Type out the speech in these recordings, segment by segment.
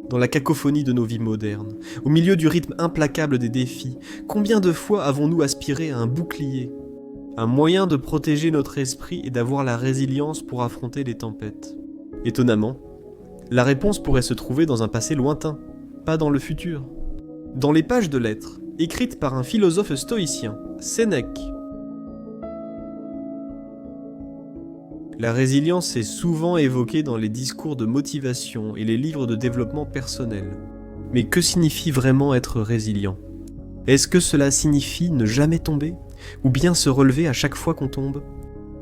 Dans la cacophonie de nos vies modernes, au milieu du rythme implacable des défis, combien de fois avons-nous aspiré à un bouclier, un moyen de protéger notre esprit et d'avoir la résilience pour affronter les tempêtes? Étonnamment, la réponse pourrait se trouver dans un passé lointain, pas dans le futur. Dans les pages de lettres, écrites par un philosophe stoïcien, Sénèque, la résilience est souvent évoquée dans les discours de motivation et les livres de développement personnel. Mais que signifie vraiment être résilient? Est-ce que cela signifie ne jamais tomber? Ou bien se relever à chaque fois qu'on tombe?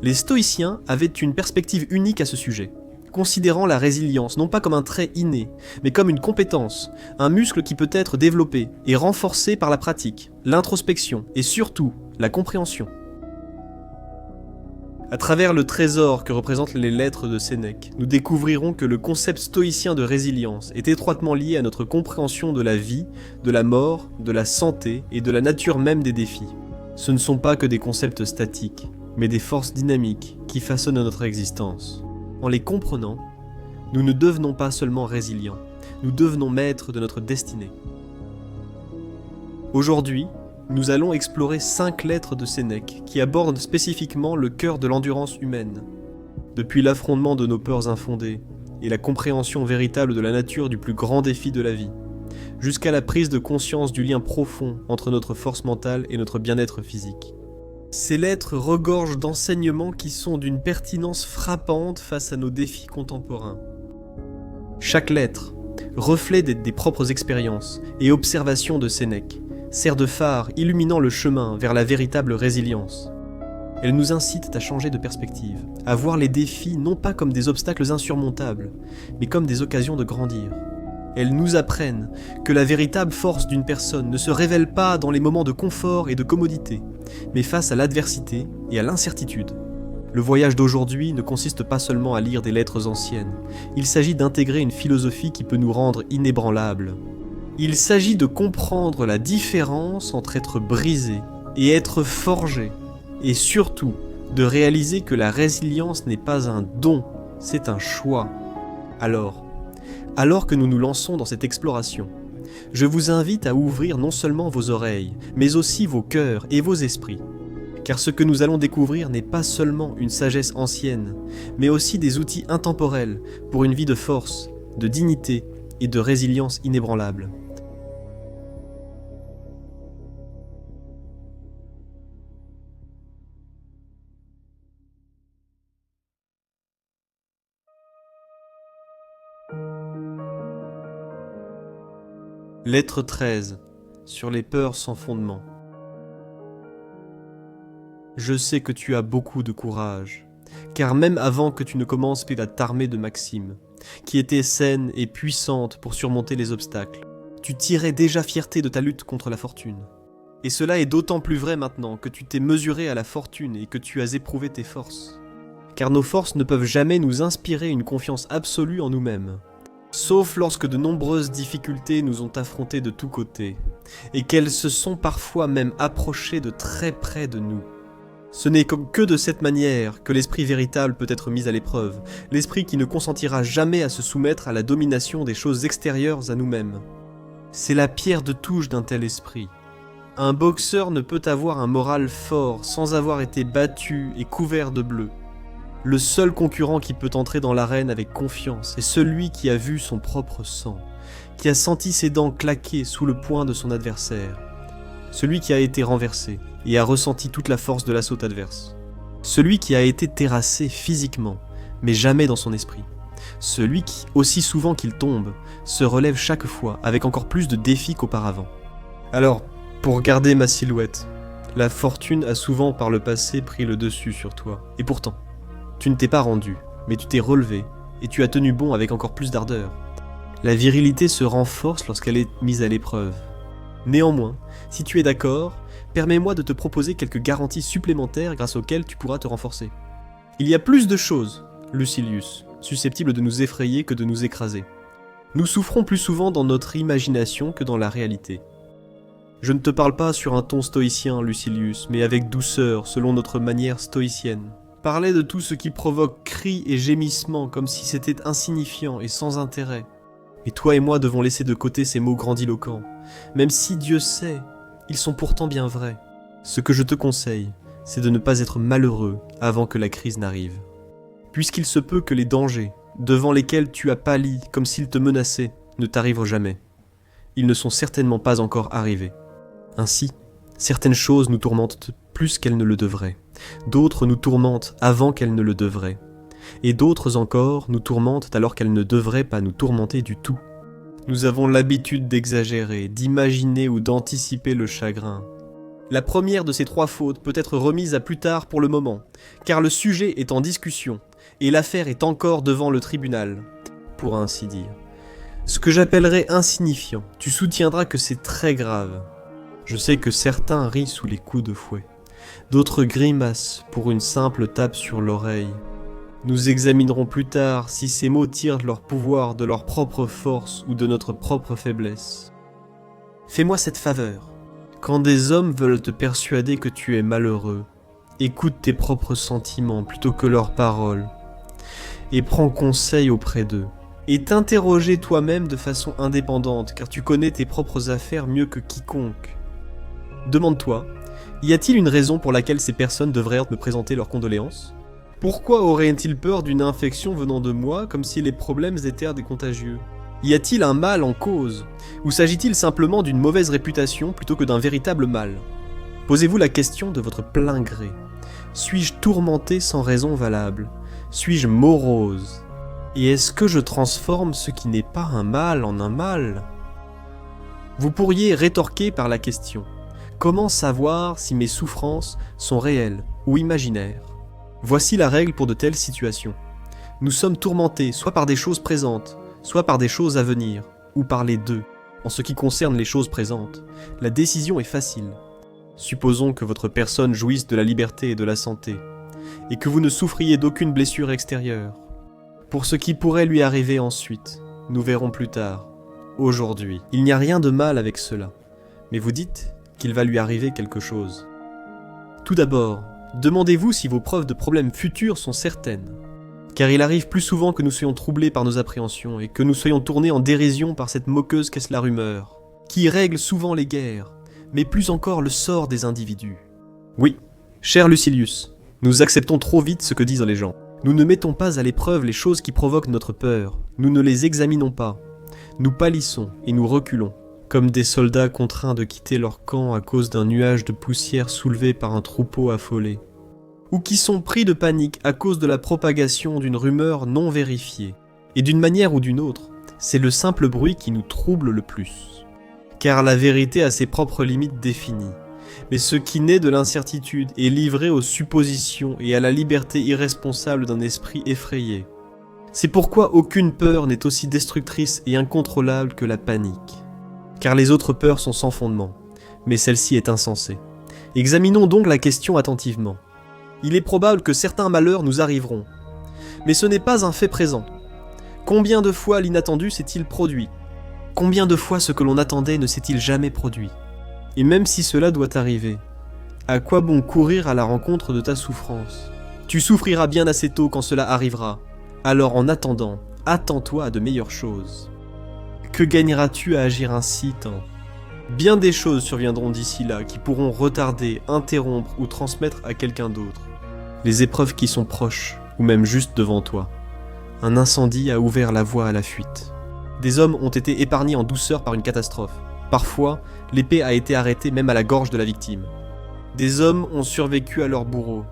Les stoïciens avaient une perspective unique à ce sujet, considérant la résilience non pas comme un trait inné, mais comme une compétence, un muscle qui peut être développé et renforcé par la pratique, l'introspection et surtout la compréhension. À travers le trésor que représentent les lettres de Sénèque, nous découvrirons que le concept stoïcien de résilience est étroitement lié à notre compréhension de la vie, de la mort, de la santé et de la nature même des défis. Ce ne sont pas que des concepts statiques, mais des forces dynamiques qui façonnent notre existence. En les comprenant, nous ne devenons pas seulement résilients, nous devenons maîtres de notre destinée. Aujourd'hui, nous allons explorer 5 lettres de Sénèque qui abordent spécifiquement le cœur de l'endurance humaine. Depuis l'affrontement de nos peurs infondées et la compréhension véritable de la nature du plus grand défi de la vie, jusqu'à la prise de conscience du lien profond entre notre force mentale et notre bien-être physique. Ces lettres regorgent d'enseignements qui sont d'une pertinence frappante face à nos défis contemporains. Chaque lettre, reflet des propres expériences et observations de Sénèque, sert de phare illuminant le chemin vers la véritable résilience. Elles nous incitent à changer de perspective, à voir les défis non pas comme des obstacles insurmontables, mais comme des occasions de grandir. Elles nous apprennent que la véritable force d'une personne ne se révèle pas dans les moments de confort et de commodité, mais face à l'adversité et à l'incertitude. Le voyage d'aujourd'hui ne consiste pas seulement à lire des lettres anciennes, il s'agit d'intégrer une philosophie qui peut nous rendre inébranlables. Il s'agit de comprendre la différence entre être brisé et être forgé, et surtout de réaliser que la résilience n'est pas un don, c'est un choix. Alors que nous nous lançons dans cette exploration, je vous invite à ouvrir non seulement vos oreilles, mais aussi vos cœurs et vos esprits. Car ce que nous allons découvrir n'est pas seulement une sagesse ancienne, mais aussi des outils intemporels pour une vie de force, de dignité et de résilience inébranlable. Lettre 13, sur les peurs sans fondement. Je sais que tu as beaucoup de courage, car même avant que tu ne commences à t'armer de maximes, qui étaient saines et puissantes pour surmonter les obstacles, tu tirais déjà fierté de ta lutte contre la fortune. Et cela est d'autant plus vrai maintenant que tu t'es mesuré à la fortune et que tu as éprouvé tes forces. Car nos forces ne peuvent jamais nous inspirer une confiance absolue en nous-mêmes. Sauf lorsque de nombreuses difficultés nous ont affrontés de tous côtés, et qu'elles se sont parfois même approchées de très près de nous. Ce n'est que de cette manière que l'esprit véritable peut être mis à l'épreuve, l'esprit qui ne consentira jamais à se soumettre à la domination des choses extérieures à nous-mêmes. C'est la pierre de touche d'un tel esprit. Un boxeur ne peut avoir un moral fort sans avoir été battu et couvert de bleu. Le seul concurrent qui peut entrer dans l'arène avec confiance est celui qui a vu son propre sang, qui a senti ses dents claquer sous le poing de son adversaire, celui qui a été renversé et a ressenti toute la force de l'assaut adverse, celui qui a été terrassé physiquement, mais jamais dans son esprit, celui qui, aussi souvent qu'il tombe, se relève chaque fois avec encore plus de défis qu'auparavant. Alors, pour garder ma silhouette, la fortune a souvent par le passé pris le dessus sur toi, et pourtant, tu ne t'es pas rendu, mais tu t'es relevé, et tu as tenu bon avec encore plus d'ardeur. La virilité se renforce lorsqu'elle est mise à l'épreuve. Néanmoins, si tu es d'accord, permets-moi de te proposer quelques garanties supplémentaires grâce auxquelles tu pourras te renforcer. Il y a plus de choses, Lucilius, susceptibles de nous effrayer que de nous écraser. Nous souffrons plus souvent dans notre imagination que dans la réalité. Je ne te parle pas sur un ton stoïcien, Lucilius, mais avec douceur, selon notre manière stoïcienne. Parler de tout ce qui provoque cris et gémissements comme si c'était insignifiant et sans intérêt. Et toi et moi devons laisser de côté ces mots grandiloquents, même si Dieu sait, ils sont pourtant bien vrais. Ce que je te conseille, c'est de ne pas être malheureux avant que la crise n'arrive. Puisqu'il se peut que les dangers, devant lesquels tu as pâli comme s'ils te menaçaient, ne t'arrivent jamais. Ils ne sont certainement pas encore arrivés. Ainsi, certaines choses nous tourmentent plus qu'elles ne le devraient. D'autres nous tourmentent avant qu'elles ne le devraient. Et d'autres encore nous tourmentent alors qu'elles ne devraient pas nous tourmenter du tout. Nous avons l'habitude d'exagérer, d'imaginer ou d'anticiper le chagrin. La première de ces 3 fautes peut être remise à plus tard pour le moment, car le sujet est en discussion, et l'affaire est encore devant le tribunal, pour ainsi dire. Ce que j'appellerais insignifiant, tu soutiendras que c'est très grave. Je sais que certains rient sous les coups de fouet, d'autres grimacent pour une simple tape sur l'oreille. Nous examinerons plus tard si ces mots tirent leur pouvoir de leur propre force ou de notre propre faiblesse. Fais-moi cette faveur. Quand des hommes veulent te persuader que tu es malheureux, écoute tes propres sentiments plutôt que leurs paroles, et prends conseil auprès d'eux. Et t'interroger toi-même de façon indépendante, car tu connais tes propres affaires mieux que quiconque. Demande-toi, y a-t-il une raison pour laquelle ces personnes devraient me présenter leurs condoléances ? Pourquoi auraient-ils peur d'une infection venant de moi, comme si les problèmes étaient des contagieux ? Y a-t-il un mal en cause ? Ou s'agit-il simplement d'une mauvaise réputation plutôt que d'un véritable mal ? Posez-vous la question de votre plein gré. Suis-je tourmenté sans raison valable ? Suis-je morose ? Et est-ce que je transforme ce qui n'est pas un mal en un mal ? Vous pourriez rétorquer par la question : comment savoir si mes souffrances sont réelles ou imaginaires ? Voici la règle pour de telles situations. Nous sommes tourmentés soit par des choses présentes, soit par des choses à venir, ou par les deux. En ce qui concerne les choses présentes, la décision est facile. Supposons que votre personne jouisse de la liberté et de la santé, et que vous ne souffriez d'aucune blessure extérieure. Pour ce qui pourrait lui arriver ensuite, nous verrons plus tard. Aujourd'hui, il n'y a rien de mal avec cela, mais vous dites qu'il va lui arriver quelque chose. Tout d'abord, demandez-vous si vos preuves de problèmes futurs sont certaines, car il arrive plus souvent que nous soyons troublés par nos appréhensions et que nous soyons tournés en dérision par cette moqueuse qu'est-ce la rumeur, qui règle souvent les guerres, mais plus encore le sort des individus. Oui, cher Lucilius, nous acceptons trop vite ce que disent les gens. Nous ne mettons pas à l'épreuve les choses qui provoquent notre peur, nous ne les examinons pas. Nous pâlissons et nous reculons, comme des soldats contraints de quitter leur camp à cause d'un nuage de poussière soulevé par un troupeau affolé, ou qui sont pris de panique à cause de la propagation d'une rumeur non vérifiée. Et d'une manière ou d'une autre, c'est le simple bruit qui nous trouble le plus. Car la vérité a ses propres limites définies. Mais ce qui naît de l'incertitude est livré aux suppositions et à la liberté irresponsable d'un esprit effrayé. C'est pourquoi aucune peur n'est aussi destructrice et incontrôlable que la panique. Car les autres peurs sont sans fondement, mais celle-ci est insensée. Examinons donc la question attentivement. Il est probable que certains malheurs nous arriveront, mais ce n'est pas un fait présent. Combien de fois l'inattendu s'est-il produit ? Combien de fois ce que l'on attendait ne s'est-il jamais produit ? Et même si cela doit arriver, à quoi bon courir à la rencontre de ta souffrance ? Tu souffriras bien assez tôt quand cela arrivera. Alors en attendant, attends-toi à de meilleures choses. Que gagneras-tu à agir ainsi tant ? Bien des choses surviendront d'ici là qui pourront retarder, interrompre ou transmettre à quelqu'un d'autre. Les épreuves qui sont proches, ou même juste devant toi. Un incendie a ouvert la voie à la fuite. Des hommes ont été épargnés en douceur par une catastrophe. Parfois, l'épée a été arrêtée même à la gorge de la victime. Des hommes ont survécu à leur bourreau.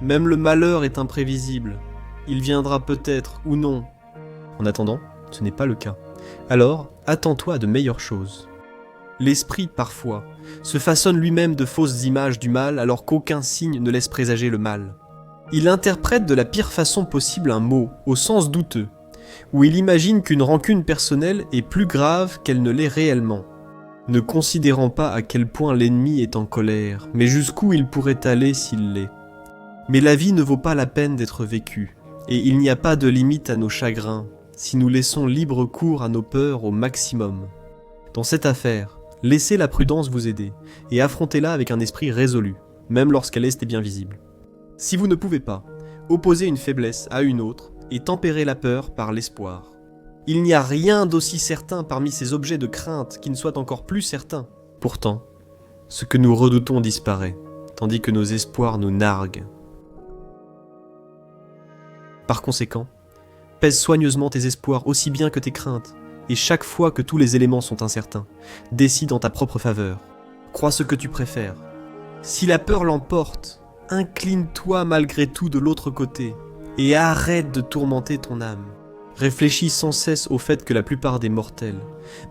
Même le malheur est imprévisible. Il viendra peut-être ou non. En attendant, ce n'est pas le cas. Alors, attends-toi à de meilleures choses. L'esprit, parfois, se façonne lui-même de fausses images du mal alors qu'aucun signe ne laisse présager le mal. Il interprète de la pire façon possible un mot, au sens douteux, où il imagine qu'une rancune personnelle est plus grave qu'elle ne l'est réellement, ne considérant pas à quel point l'ennemi est en colère, mais jusqu'où il pourrait aller s'il l'est. Mais la vie ne vaut pas la peine d'être vécue, et il n'y a pas de limite à nos chagrins, si nous laissons libre cours à nos peurs au maximum. Dans cette affaire, laissez la prudence vous aider, et affrontez-la avec un esprit résolu, même lorsqu'elle est bien visible. Si vous ne pouvez pas, opposez une faiblesse à une autre, et tempérez la peur par l'espoir. Il n'y a rien d'aussi certain parmi ces objets de crainte qui ne soit encore plus certain. Pourtant, ce que nous redoutons disparaît, tandis que nos espoirs nous narguent. Par conséquent, pèse soigneusement tes espoirs aussi bien que tes craintes, et chaque fois que tous les éléments sont incertains, décide en ta propre faveur. Crois ce que tu préfères. Si la peur l'emporte, incline-toi malgré tout de l'autre côté, et arrête de tourmenter ton âme. Réfléchis sans cesse au fait que la plupart des mortels,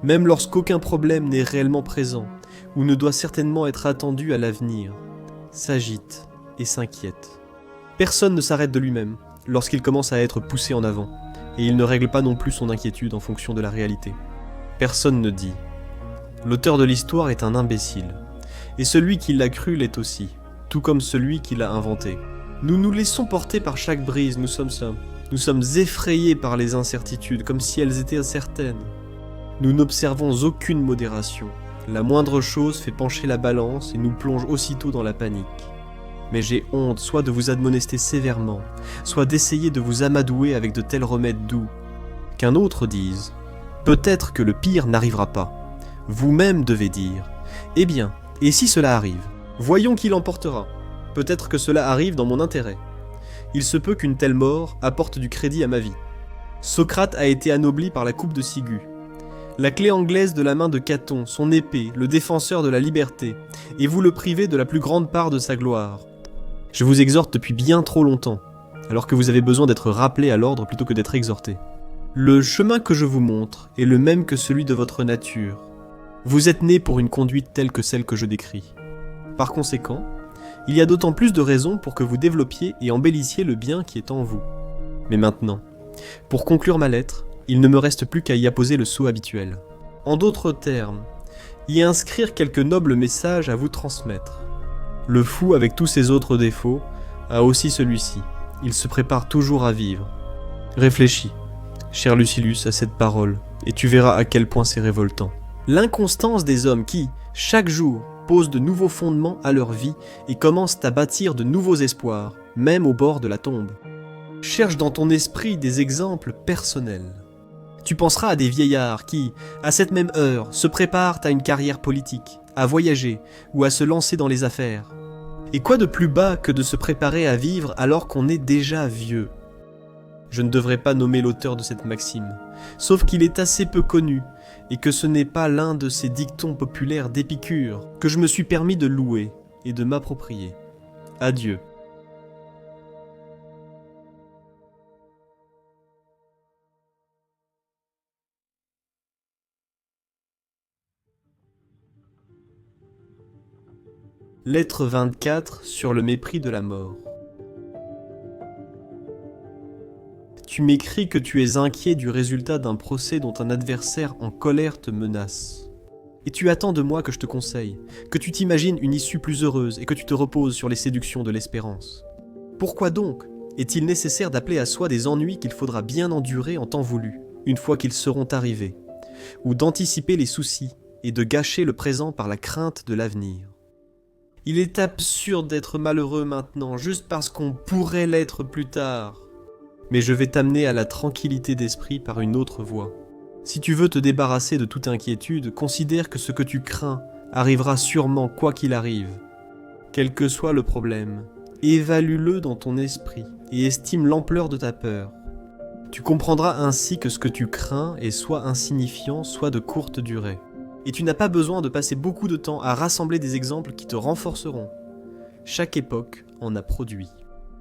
même lorsqu'aucun problème n'est réellement présent, ou ne doit certainement être attendu à l'avenir, s'agitent et s'inquiètent. Personne ne s'arrête de lui-même lorsqu'il commence à être poussé en avant, et il ne règle pas non plus son inquiétude en fonction de la réalité. Personne ne dit « L'auteur de l'histoire est un imbécile, et celui qui l'a cru l'est aussi, tout comme celui qui l'a inventé. Nous nous laissons porter par chaque brise, nous sommes effrayés par les incertitudes, comme si elles étaient certaines. Nous n'observons aucune modération. La moindre chose fait pencher la balance et nous plonge aussitôt dans la panique. Mais j'ai honte soit de vous admonester sévèrement, soit d'essayer de vous amadouer avec de tels remèdes doux. Qu'un autre dise « Peut-être que le pire n'arrivera pas ». Vous-même devez dire « Eh bien, et si cela arrive ? Voyons qui l'emportera. Peut-être que cela arrive dans mon intérêt. Il se peut qu'une telle mort apporte du crédit à ma vie. Socrate a été anobli par la coupe de ciguë. La clé anglaise de la main de Caton, son épée, le défenseur de la liberté, et vous le privez de la plus grande part de sa gloire. Je vous exhorte depuis bien trop longtemps, alors que vous avez besoin d'être rappelé à l'ordre plutôt que d'être exhorté. Le chemin que je vous montre est le même que celui de votre nature. Vous êtes né pour une conduite telle que celle que je décris. Par conséquent, il y a d'autant plus de raisons pour que vous développiez et embellissiez le bien qui est en vous. Mais maintenant, pour conclure ma lettre, il ne me reste plus qu'à y apposer le sceau habituel. En d'autres termes, y inscrire quelques nobles messages à vous transmettre. Le fou, avec tous ses autres défauts, a aussi celui-ci. Il se prépare toujours à vivre. Réfléchis, cher Lucilius, à cette parole, et tu verras à quel point c'est révoltant. L'inconstance des hommes qui, chaque jour, posent de nouveaux fondements à leur vie et commencent à bâtir de nouveaux espoirs, même au bord de la tombe. Cherche dans ton esprit des exemples personnels. Tu penseras à des vieillards qui, à cette même heure, se préparent à une carrière politique, à voyager ou à se lancer dans les affaires. Et quoi de plus bas que de se préparer à vivre alors qu'on est déjà vieux ? Je ne devrais pas nommer l'auteur de cette maxime, sauf qu'il est assez peu connu, et que ce n'est pas l'un de ces dictons populaires d'Épicure que je me suis permis de louer et de m'approprier. Adieu. Lettre 24 sur le mépris de la mort. Tu m'écris que tu es inquiet du résultat d'un procès dont un adversaire en colère te menace. Et tu attends de moi que je te conseille, que tu t'imagines une issue plus heureuse et que tu te reposes sur les séductions de l'espérance. Pourquoi donc est-il nécessaire d'appeler à soi des ennuis qu'il faudra bien endurer en temps voulu, une fois qu'ils seront arrivés, ou d'anticiper les soucis et de gâcher le présent par la crainte de l'avenir ? Il est absurde d'être malheureux maintenant, juste parce qu'on pourrait l'être plus tard. Mais je vais t'amener à la tranquillité d'esprit par une autre voie. Si tu veux te débarrasser de toute inquiétude, considère que ce que tu crains arrivera sûrement quoi qu'il arrive. Quel que soit le problème, évalue-le dans ton esprit et estime l'ampleur de ta peur. Tu comprendras ainsi que ce que tu crains est soit insignifiant, soit de courte durée. Et tu n'as pas besoin de passer beaucoup de temps à rassembler des exemples qui te renforceront. Chaque époque en a produit.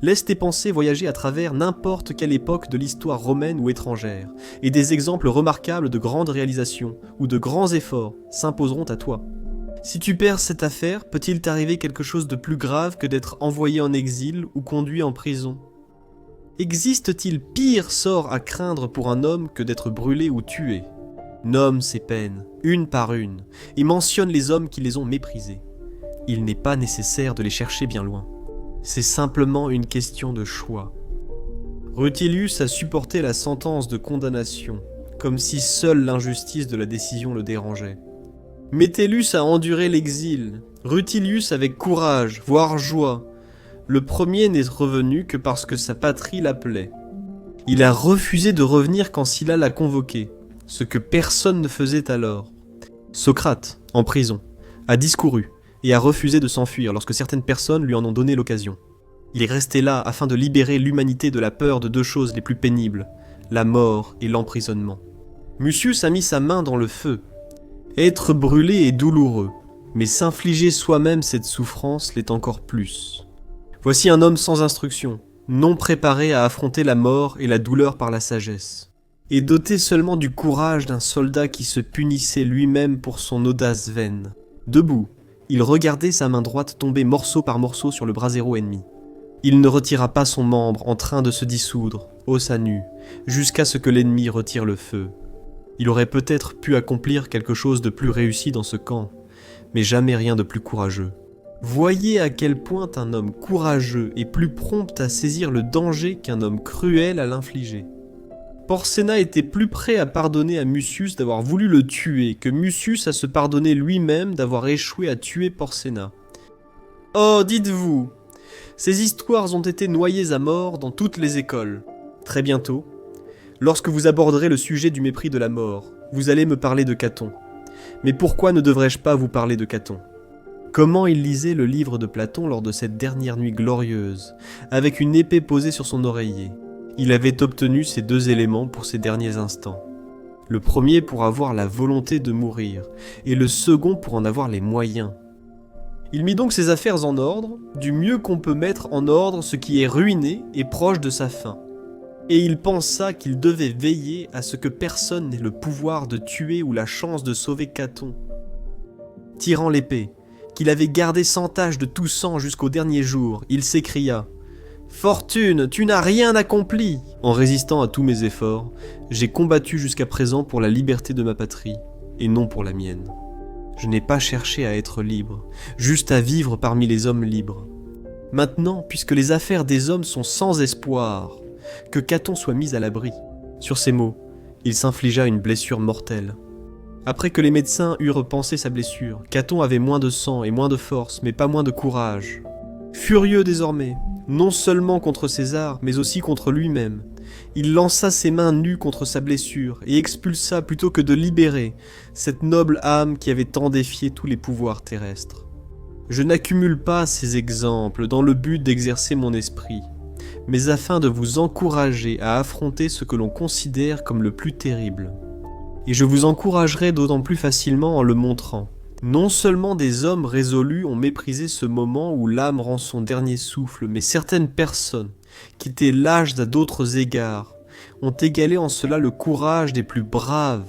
Laisse tes pensées voyager à travers n'importe quelle époque de l'histoire romaine ou étrangère, et des exemples remarquables de grandes réalisations ou de grands efforts s'imposeront à toi. Si tu perds cette affaire, peut-il t'arriver quelque chose de plus grave que d'être envoyé en exil ou conduit en prison ? Existe-t-il pire sort à craindre pour un homme que d'être brûlé ou tué ? Nomme ces peines, une par une, et mentionne les hommes qui les ont méprisées. Il n'est pas nécessaire de les chercher bien loin. C'est simplement une question de choix. Rutilius a supporté la sentence de condamnation, comme si seule l'injustice de la décision le dérangeait. Métellus a enduré l'exil, Rutilius avec courage, voire joie. Le premier n'est revenu que parce que sa patrie l'appelait. Il a refusé de revenir quand Sylla l'a convoqué, ce que personne ne faisait alors. Socrate, en prison, a discouru et a refusé de s'enfuir lorsque certaines personnes lui en ont donné l'occasion. Il est resté là afin de libérer l'humanité de la peur de deux choses les plus pénibles, la mort et l'emprisonnement. Mucius a mis sa main dans le feu. Être brûlé est douloureux, mais s'infliger soi-même cette souffrance l'est encore plus. Voici un homme sans instruction, non préparé à affronter la mort et la douleur par la sagesse, et doté seulement du courage d'un soldat qui se punissait lui-même pour son audace vaine. Debout, il regardait sa main droite tomber morceau par morceau sur le brasero ennemi. Il ne retira pas son membre en train de se dissoudre, os à nu, jusqu'à ce que l'ennemi retire le feu. Il aurait peut-être pu accomplir quelque chose de plus réussi dans ce camp, mais jamais rien de plus courageux. Voyez à quel point un homme courageux est plus prompt à saisir le danger qu'un homme cruel à l'infliger. Porsenna était plus prêt à pardonner à Mucius d'avoir voulu le tuer que Mucius à se pardonner lui-même d'avoir échoué à tuer Porsenna. Oh, dites-vous, ces histoires ont été noyées à mort dans toutes les écoles. Très bientôt, lorsque vous aborderez le sujet du mépris de la mort, vous allez me parler de Caton. Mais pourquoi ne devrais-je pas vous parler de Caton ? Comment il lisait le livre de Platon lors de cette dernière nuit glorieuse, avec une épée posée sur son oreiller. Il avait obtenu ces deux éléments pour ces derniers instants. Le premier pour avoir la volonté de mourir, et le second pour en avoir les moyens. Il mit donc ses affaires en ordre, du mieux qu'on peut mettre en ordre ce qui est ruiné et proche de sa fin. Et il pensa qu'il devait veiller à ce que personne n'ait le pouvoir de tuer ou la chance de sauver Caton. Tirant l'épée, qu'il avait gardée sans tache de tout sang jusqu'au dernier jour, il s'écria « Fortune, tu n'as rien accompli !» En résistant à tous mes efforts, j'ai combattu jusqu'à présent pour la liberté de ma patrie, et non pour la mienne. Je n'ai pas cherché à être libre, juste à vivre parmi les hommes libres. Maintenant, puisque les affaires des hommes sont sans espoir, que Caton soit mis à l'abri. Sur ces mots, il s'infligea une blessure mortelle. Après que les médecins eurent pansé sa blessure, Caton avait moins de sang et moins de force, mais pas moins de courage. Furieux désormais, non seulement contre César, mais aussi contre lui-même, il lança ses mains nues contre sa blessure et expulsa plutôt que de libérer cette noble âme qui avait tant défié tous les pouvoirs terrestres. Je n'accumule pas ces exemples dans le but d'exercer mon esprit, mais afin de vous encourager à affronter ce que l'on considère comme le plus terrible. Et je vous encouragerai d'autant plus facilement en le montrant. Non seulement des hommes résolus ont méprisé ce moment où l'âme rend son dernier souffle, mais certaines personnes, qui étaient lâches à d'autres égards, ont égalé en cela le courage des plus braves.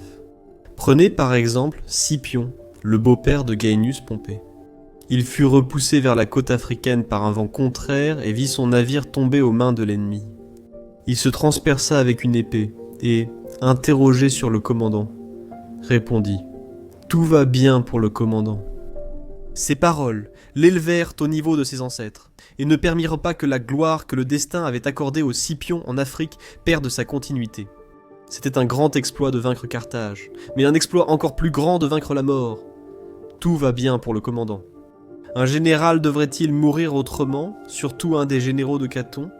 Prenez par exemple Scipion, le beau-père de Gaius Pompée. Il fut repoussé vers la côte africaine par un vent contraire et vit son navire tomber aux mains de l'ennemi. Il se transperça avec une épée et, interrogé sur le commandant, répondit « Tout va bien pour le commandant ». Ces paroles l'élevèrent au niveau de ses ancêtres et ne permirent pas que la gloire que le destin avait accordée aux Scipions en Afrique perde sa continuité. C'était un grand exploit de vaincre Carthage, mais un exploit encore plus grand de vaincre la mort. Tout va bien pour le commandant. Un général devrait-il mourir autrement, surtout un des généraux de Caton ?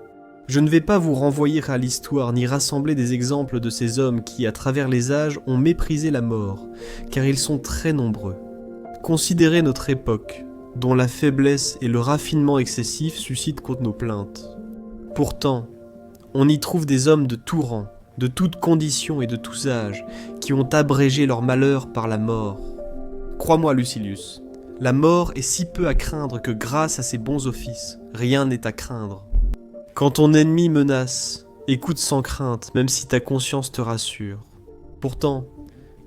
Je ne vais pas vous renvoyer à l'histoire ni rassembler des exemples de ces hommes qui, à travers les âges, ont méprisé la mort, car ils sont très nombreux. Considérez notre époque, dont la faiblesse et le raffinement excessif suscitent contre nos plaintes. Pourtant, on y trouve des hommes de tout rang, de toutes conditions et de tous âges, qui ont abrégé leur malheur par la mort. Crois-moi, Lucilius, la mort est si peu à craindre que grâce à ses bons offices, rien n'est à craindre. Quand ton ennemi menace, écoute sans crainte, même si ta conscience te rassure. Pourtant,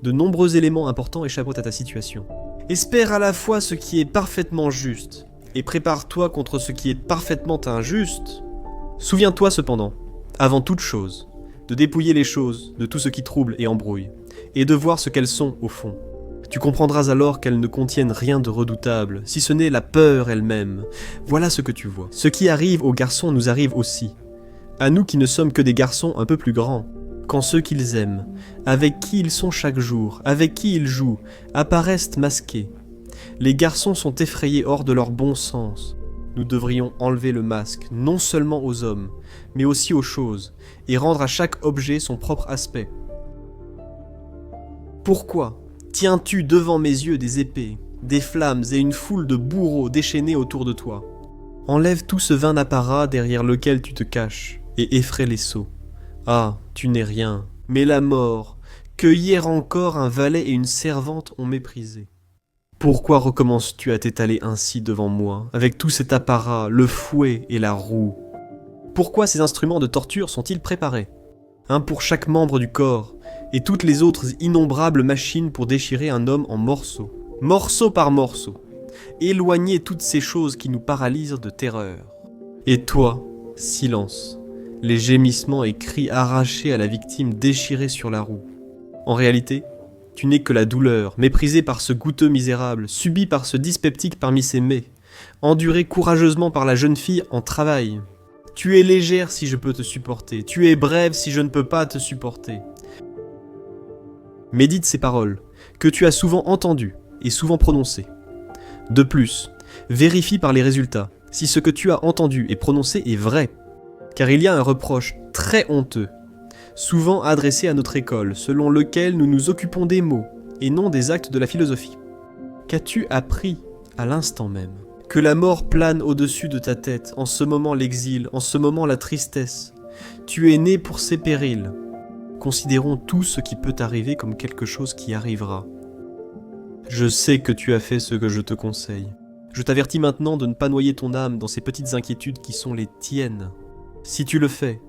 de nombreux éléments importants échappent à ta situation. Espère à la fois ce qui est parfaitement juste, et prépare-toi contre ce qui est parfaitement injuste. Souviens-toi cependant, avant toute chose, de dépouiller les choses de tout ce qui trouble et embrouille, et de voir ce qu'elles sont au fond. Tu comprendras alors qu'elles ne contiennent rien de redoutable, si ce n'est la peur elle-même. Voilà ce que tu vois. Ce qui arrive aux garçons nous arrive aussi. À nous qui ne sommes que des garçons un peu plus grands. Quand ceux qu'ils aiment, avec qui ils sont chaque jour, avec qui ils jouent, apparaissent masqués. Les garçons sont effrayés hors de leur bon sens. Nous devrions enlever le masque, non seulement aux hommes, mais aussi aux choses, et rendre à chaque objet son propre aspect. Pourquoi tiens-tu devant mes yeux des épées, des flammes et une foule de bourreaux déchaînés autour de toi? Enlève tout ce vain apparat derrière lequel tu te caches, et effraie les sots. Ah, tu n'es rien, mais la mort, que hier encore un valet et une servante ont méprisé. Pourquoi recommences-tu à t'étaler ainsi devant moi, avec tout cet apparat, le fouet et la roue? Pourquoi ces instruments de torture sont-ils préparés? Un pour chaque membre du corps, et toutes les autres innombrables machines pour déchirer un homme en morceaux, morceau par morceau, éloigner toutes ces choses qui nous paralysent de terreur. Et toi, silence, les gémissements et cris arrachés à la victime déchirée sur la roue. En réalité, tu n'es que la douleur, méprisée par ce goutteux misérable, subie par ce dyspeptique parmi ses mets, endurée courageusement par la jeune fille en travail. Tu es légère si je peux te supporter, tu es brève si je ne peux pas te supporter. Médite ces paroles, que tu as souvent entendues et souvent prononcées. De plus, vérifie par les résultats si ce que tu as entendu et prononcé est vrai, car il y a un reproche très honteux, souvent adressé à notre école, selon lequel nous nous occupons des mots et non des actes de la philosophie. Qu'as-tu appris à l'instant même? Que la mort plane au-dessus de ta tête, en ce moment l'exil, en ce moment la tristesse. Tu es né pour ces périls. Considérons tout ce qui peut arriver comme quelque chose qui arrivera. Je sais que tu as fait ce que je te conseille. Je t'avertis maintenant de ne pas noyer ton âme dans ces petites inquiétudes qui sont les tiennes. Si tu le fais,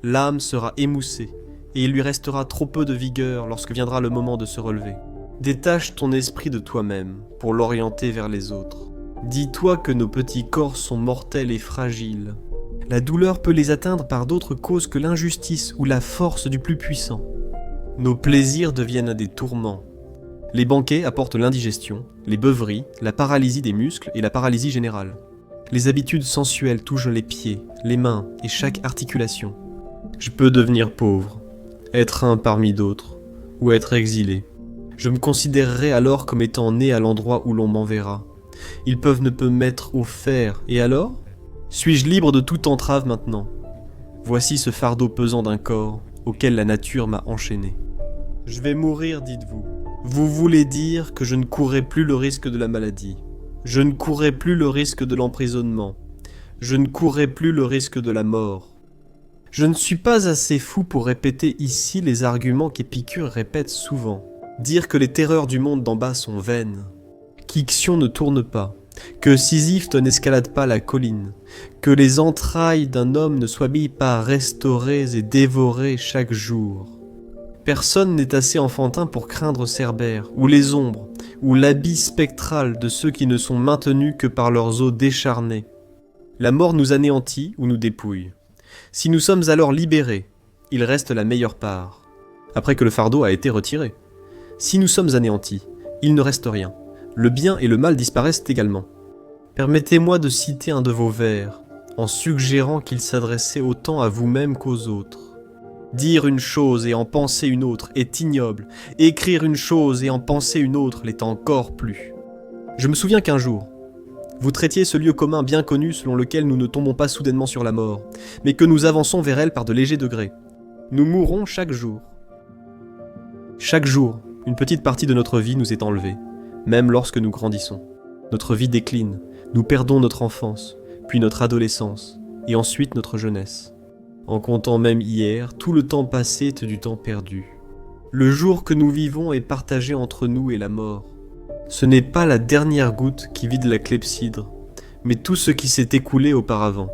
l'âme sera émoussée, et il lui restera trop peu de vigueur lorsque viendra le moment de se relever. Détache ton esprit de toi-même pour l'orienter vers les autres. Dis-toi que nos petits corps sont mortels et fragiles. La douleur peut les atteindre par d'autres causes que l'injustice ou la force du plus puissant. Nos plaisirs deviennent des tourments. Les banquets apportent l'indigestion, les beuveries, la paralysie des muscles et la paralysie générale. Les habitudes sensuelles touchent les pieds, les mains et chaque articulation. Je peux devenir pauvre, être un parmi d'autres, ou être exilé. Je me considérerai alors comme étant né à l'endroit où l'on m'enverra. Ils peuvent ne me mettre au fer, et alors? Suis-je libre de toute entrave maintenant? Voici ce fardeau pesant d'un corps auquel la nature m'a enchaîné. Je vais mourir, dites-vous. Vous voulez dire que je ne courrai plus le risque de la maladie. Je ne courrai plus le risque de l'emprisonnement. Je ne courrai plus le risque de la mort. Je ne suis pas assez fou pour répéter ici les arguments qu'Épicure répète souvent. Dire que les terreurs du monde d'en bas sont vaines, qu'Ixion ne tourne pas, que Sisyphe n'escalade pas la colline, que les entrailles d'un homme ne soient pas restaurées et dévorées chaque jour. Personne n'est assez enfantin pour craindre Cerbère, ou les ombres, ou l'habit spectral de ceux qui ne sont maintenus que par leurs os décharnés. La mort nous anéantit ou nous dépouille. Si nous sommes alors libérés, il reste la meilleure part, après que le fardeau a été retiré. Si nous sommes anéantis, il ne reste rien. Le bien et le mal disparaissent également. Permettez-moi de citer un de vos vers, en suggérant qu'il s'adressait autant à vous-même qu'aux autres. Dire une chose et en penser une autre est ignoble. Écrire une chose et en penser une autre l'est encore plus. Je me souviens qu'un jour, vous traitiez ce lieu commun bien connu selon lequel nous ne tombons pas soudainement sur la mort, mais que nous avançons vers elle par de légers degrés. Nous mourrons chaque jour. Chaque jour, une petite partie de notre vie nous est enlevée, même lorsque nous grandissons. Notre vie décline, nous perdons notre enfance, puis notre adolescence, et ensuite notre jeunesse. En comptant même hier, tout le temps passé est du temps perdu. Le jour que nous vivons est partagé entre nous et la mort. Ce n'est pas la dernière goutte qui vide la clepsydre, mais tout ce qui s'est écoulé auparavant.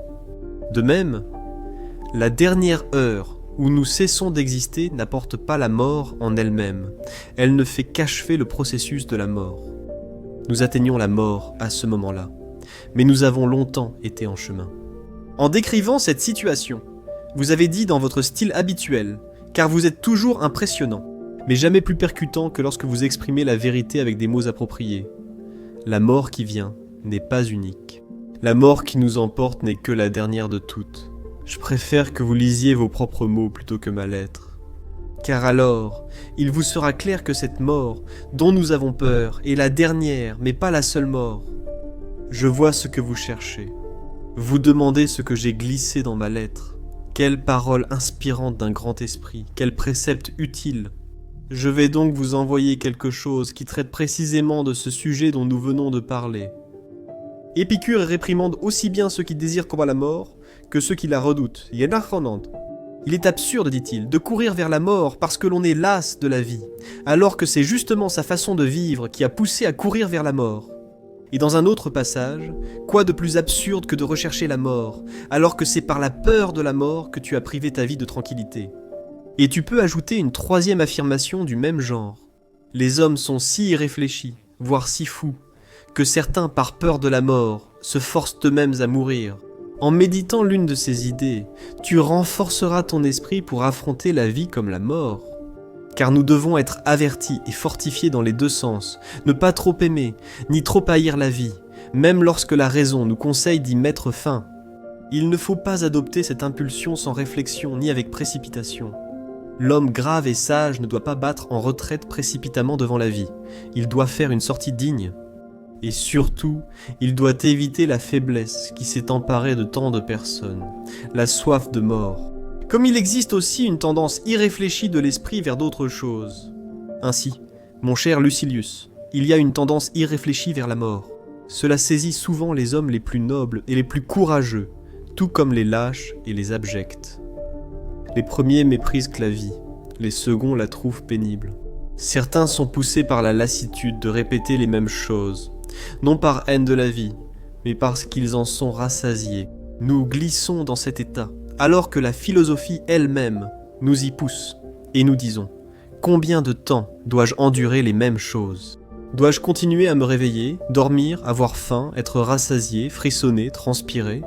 De même, la dernière heure où nous cessons d'exister n'apporte pas la mort en elle-même. Elle ne fait qu'achever le processus de la mort. Nous atteignons la mort à ce moment-là, mais nous avons longtemps été en chemin. En décrivant cette situation, vous avez dit dans votre style habituel, car vous êtes toujours impressionnant, mais jamais plus percutant que lorsque vous exprimez la vérité avec des mots appropriés. La mort qui vient n'est pas unique. La mort qui nous emporte n'est que la dernière de toutes. Je préfère que vous lisiez vos propres mots plutôt que ma lettre. Car alors, il vous sera clair que cette mort, dont nous avons peur, est la dernière, mais pas la seule mort. Je vois ce que vous cherchez. Vous demandez ce que j'ai glissé dans ma lettre. Quelle parole inspirante d'un grand esprit, quel précepte utile. Je vais donc vous envoyer quelque chose qui traite précisément de ce sujet dont nous venons de parler. Épicure réprimande aussi bien ceux qui désirent combattre la mort que ceux qui la redoutent. Il est absurde, dit-il, de courir vers la mort parce que l'on est las de la vie, alors que c'est justement sa façon de vivre qui a poussé à courir vers la mort. Et dans un autre passage, quoi de plus absurde que de rechercher la mort, alors que c'est par la peur de la mort que tu as privé ta vie de tranquillité. Et tu peux ajouter une troisième affirmation du même genre. Les hommes sont si irréfléchis, voire si fous, que certains, par peur de la mort, se forcent eux-mêmes à mourir. En méditant l'une de ces idées, tu renforceras ton esprit pour affronter la vie comme la mort. Car nous devons être avertis et fortifiés dans les deux sens, ne pas trop aimer, ni trop haïr la vie, même lorsque la raison nous conseille d'y mettre fin. Il ne faut pas adopter cette impulsion sans réflexion ni avec précipitation. L'homme grave et sage ne doit pas battre en retraite précipitamment devant la vie, il doit faire une sortie digne. Et surtout, il doit éviter la faiblesse qui s'est emparée de tant de personnes, la soif de mort. Comme il existe aussi une tendance irréfléchie de l'esprit vers d'autres choses. Ainsi, mon cher Lucilius, il y a une tendance irréfléchie vers la mort. Cela saisit souvent les hommes les plus nobles et les plus courageux, tout comme les lâches et les abjects. Les premiers méprisent la vie, les seconds la trouvent pénible. Certains sont poussés par la lassitude de répéter les mêmes choses, non par haine de la vie, mais parce qu'ils en sont rassasiés. Nous glissons dans cet état, alors que la philosophie elle-même nous y pousse, et nous disons « Combien de temps dois-je endurer les mêmes choses ? Dois-je continuer à me réveiller, dormir, avoir faim, être rassasié, frissonner, transpirer ?»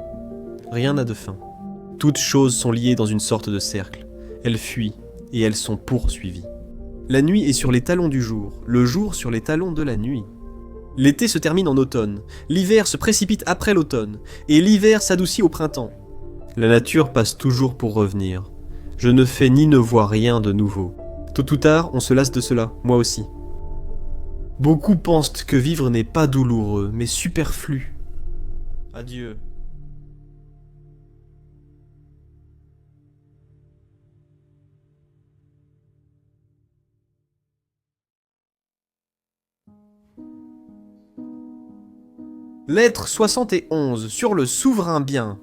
Rien n'a de fin. Toutes choses sont liées dans une sorte de cercle. Elles fuient, et elles sont poursuivies. La nuit est sur les talons du jour, le jour sur les talons de la nuit. L'été se termine en automne, l'hiver se précipite après l'automne, et l'hiver s'adoucit au printemps. La nature passe toujours pour revenir. Je ne fais ni ne vois rien de nouveau. Tôt ou tard, on se lasse de cela, moi aussi. Beaucoup pensent que vivre n'est pas douloureux, mais superflu. Adieu. Lettre 71 sur le souverain bien.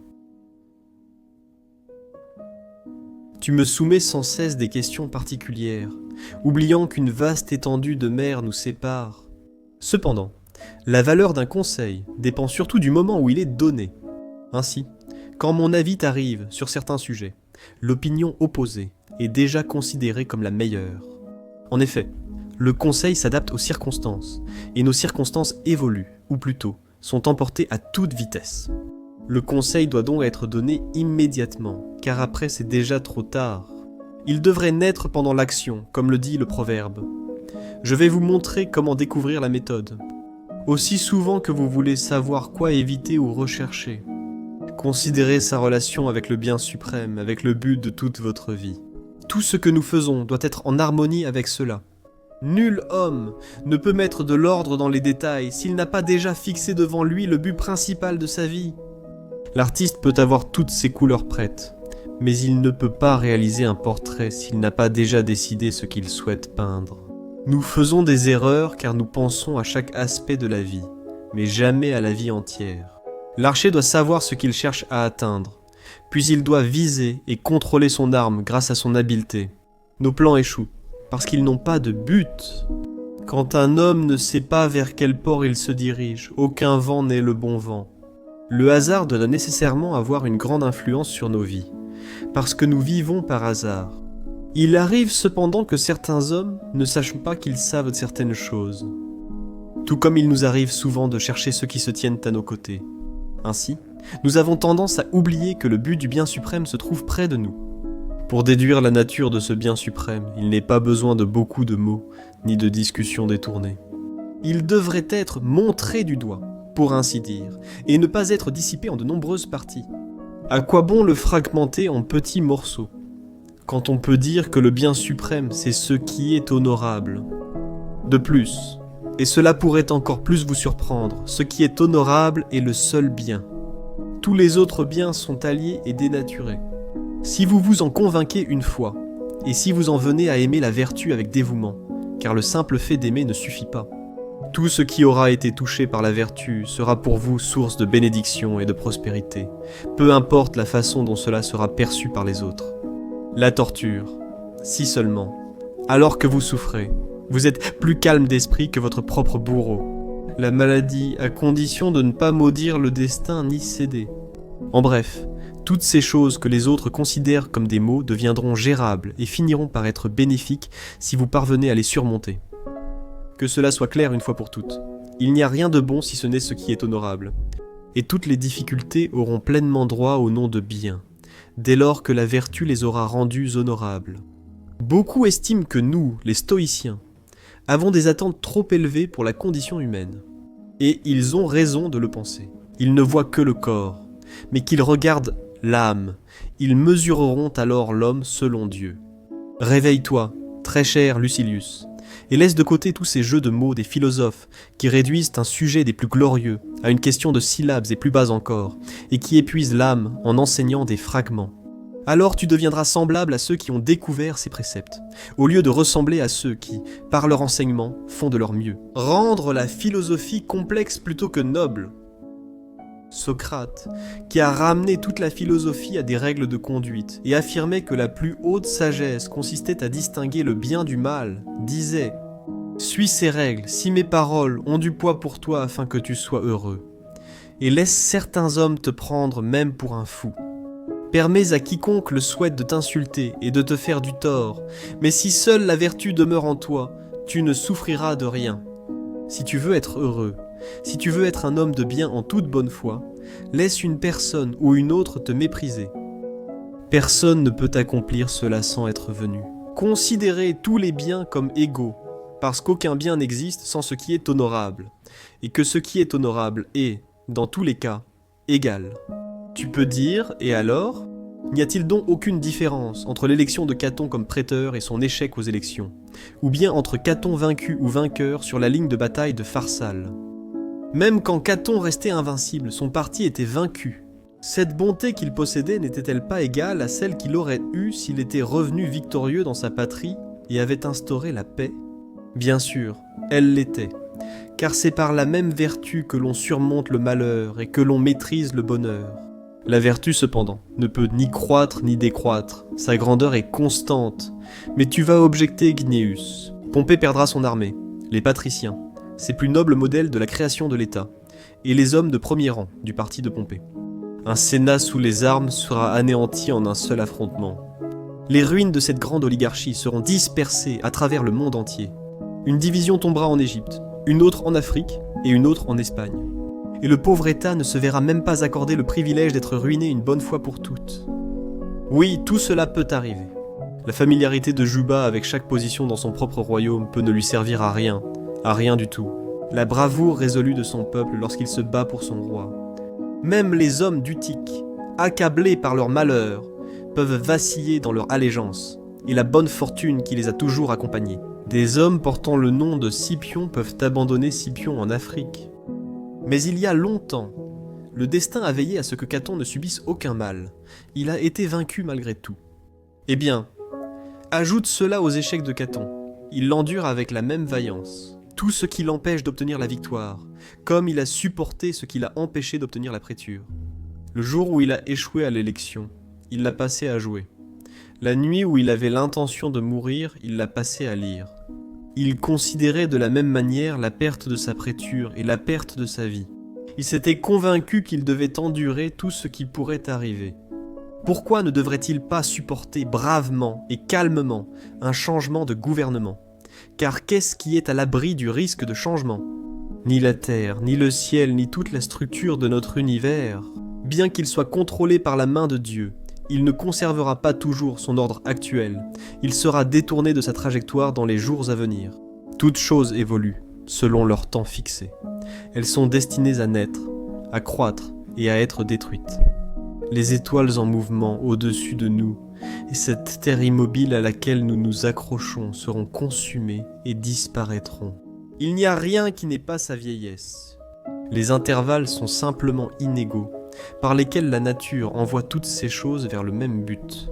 Tu me soumets sans cesse des questions particulières, oubliant qu'une vaste étendue de mer nous sépare. Cependant, la valeur d'un conseil dépend surtout du moment où il est donné. Ainsi, quand mon avis t'arrive sur certains sujets, l'opinion opposée est déjà considérée comme la meilleure. En effet, le conseil s'adapte aux circonstances, et nos circonstances évoluent, ou plutôt, sont emportés à toute vitesse. Le conseil doit donc être donné immédiatement, car après c'est déjà trop tard. Il devrait naître pendant l'action, comme le dit le proverbe. Je vais vous montrer comment découvrir la méthode. Aussi souvent que vous voulez savoir quoi éviter ou rechercher, considérez sa relation avec le bien suprême, avec le but de toute votre vie. Tout ce que nous faisons doit être en harmonie avec cela. Nul homme ne peut mettre de l'ordre dans les détails s'il n'a pas déjà fixé devant lui le but principal de sa vie. L'artiste peut avoir toutes ses couleurs prêtes, mais il ne peut pas réaliser un portrait s'il n'a pas déjà décidé ce qu'il souhaite peindre. Nous faisons des erreurs car nous pensons à chaque aspect de la vie, mais jamais à la vie entière. L'archer doit savoir ce qu'il cherche à atteindre, puis il doit viser et contrôler son arme grâce à son habileté. Nos plans échouent, parce qu'ils n'ont pas de but. Quand un homme ne sait pas vers quel port il se dirige, aucun vent n'est le bon vent. Le hasard doit nécessairement avoir une grande influence sur nos vies, parce que nous vivons par hasard. Il arrive cependant que certains hommes ne sachent pas qu'ils savent certaines choses, tout comme il nous arrive souvent de chercher ceux qui se tiennent à nos côtés. Ainsi, nous avons tendance à oublier que le but du bien suprême se trouve près de nous. Pour déduire la nature de ce bien suprême, il n'est pas besoin de beaucoup de mots, ni de discussions détournées. Il devrait être montré du doigt, pour ainsi dire, et ne pas être dissipé en de nombreuses parties. À quoi bon le fragmenter en petits morceaux, quand on peut dire que le bien suprême, c'est ce qui est honorable. De plus, et cela pourrait encore plus vous surprendre, ce qui est honorable est le seul bien. tous les autres biens sont alliés et dénaturés. Si vous vous en convainquez une fois, et si vous en venez à aimer la vertu avec dévouement, car le simple fait d'aimer ne suffit pas, tout ce qui aura été touché par la vertu sera pour vous source de bénédiction et de prospérité, peu importe la façon dont cela sera perçu par les autres. La torture, si seulement, alors que vous souffrez, vous êtes plus calme d'esprit que votre propre bourreau. La maladie, à condition de ne pas maudire le destin ni céder. En bref, toutes ces choses que les autres considèrent comme des maux deviendront gérables et finiront par être bénéfiques si vous parvenez à les surmonter. Que cela soit clair une fois pour toutes. Il n'y a rien de bon si ce n'est ce qui est honorable. Et toutes les difficultés auront pleinement droit au nom de bien, dès lors que la vertu les aura rendues honorables. Beaucoup estiment que nous, les stoïciens, avons des attentes trop élevées pour la condition humaine. Et ils ont raison de le penser. Ils ne voient que le corps, mais qu'ils regardent l'âme. Ils mesureront alors l'homme selon Dieu. Réveille-toi, très cher Lucilius, et laisse de côté tous ces jeux de mots des philosophes qui réduisent un sujet des plus glorieux à une question de syllabes et plus bas encore, et qui épuisent l'âme en enseignant des fragments. Alors tu deviendras semblable à ceux qui ont découvert ces préceptes, au lieu de ressembler à ceux qui, par leur enseignement, font de leur mieux. Rendre la philosophie complexe plutôt que noble. Socrate, qui a ramené toute la philosophie à des règles de conduite et affirmait que la plus haute sagesse consistait à distinguer le bien du mal, disait « Suis ces règles, si mes paroles ont du poids pour toi afin que tu sois heureux. Et laisse certains hommes te prendre même pour un fou. Permets à quiconque le souhaite de t'insulter et de te faire du tort, mais si seule la vertu demeure en toi, tu ne souffriras de rien. Si tu veux être heureux, si tu veux être un homme de bien en toute bonne foi, laisse une personne ou une autre te mépriser. Personne ne peut accomplir cela sans être venu. Considérez tous les biens comme égaux, parce qu'aucun bien n'existe sans ce qui est honorable, et que ce qui est honorable est, dans tous les cas, égal. Tu peux dire, et alors ? N'y a-t-il donc aucune différence entre l'élection de Caton comme prêteur et son échec aux élections, ou bien entre Caton vaincu ou vainqueur sur la ligne de bataille de Pharsale ? Même quand Caton restait invincible, son parti était vaincu. Cette bonté qu'il possédait n'était-elle pas égale à celle qu'il aurait eue s'il était revenu victorieux dans sa patrie et avait instauré la paix ? Bien sûr, elle l'était, car c'est par la même vertu que l'on surmonte le malheur et que l'on maîtrise le bonheur. La vertu, cependant, ne peut ni croître ni décroître, sa grandeur est constante. Mais tu vas objecter, Gnéus. Pompée perdra son armée, les patriciens, ces plus nobles modèles de la création de l'État, et les hommes de premier rang du parti de Pompée. Un Sénat sous les armes sera anéanti en un seul affrontement. Les ruines de cette grande oligarchie seront dispersées à travers le monde entier. Une division tombera en Égypte, une autre en Afrique et une autre en Espagne. Et le pauvre État ne se verra même pas accorder le privilège d'être ruiné une bonne fois pour toutes. Oui, tout cela peut arriver. La familiarité de Juba avec chaque position dans son propre royaume peut ne lui servir à rien du tout. La bravoure résolue de son peuple lorsqu'il se bat pour son roi. Même les hommes d'Utique, accablés par leur malheur, peuvent vaciller dans leur allégeance, et la bonne fortune qui les a toujours accompagnés. Des hommes portant le nom de Scipion peuvent abandonner Scipion en Afrique. Mais il y a longtemps, le destin a veillé à ce que Caton ne subisse aucun mal. Il a été vaincu malgré tout. Eh bien, ajoute cela aux échecs de Caton. Il l'endure avec la même vaillance. Tout ce qui l'empêche d'obtenir la victoire, comme il a supporté ce qui l'a empêché d'obtenir la préture. Le jour où il a échoué à l'élection, il l'a passé à jouer. La nuit où il avait l'intention de mourir, il l'a passé à lire. Il considérait de la même manière la perte de sa préture et la perte de sa vie. Il s'était convaincu qu'il devait endurer tout ce qui pourrait arriver. Pourquoi ne devrait-il pas supporter bravement et calmement un changement de gouvernement ? Car qu'est-ce qui est à l'abri du risque de changement ? Ni la terre, ni le ciel, ni toute la structure de notre univers, bien qu'il soit contrôlé par la main de Dieu, il ne conservera pas toujours son ordre actuel, il sera détourné de sa trajectoire dans les jours à venir. Toutes choses évoluent, selon leur temps fixé. Elles sont destinées à naître, à croître et à être détruites. Les étoiles en mouvement au-dessus de nous, et cette terre immobile à laquelle nous nous accrochons seront consumées et disparaîtront. Il n'y a rien qui n'ait pas sa vieillesse. Les intervalles sont simplement inégaux, par lesquels la nature envoie toutes ces choses vers le même but.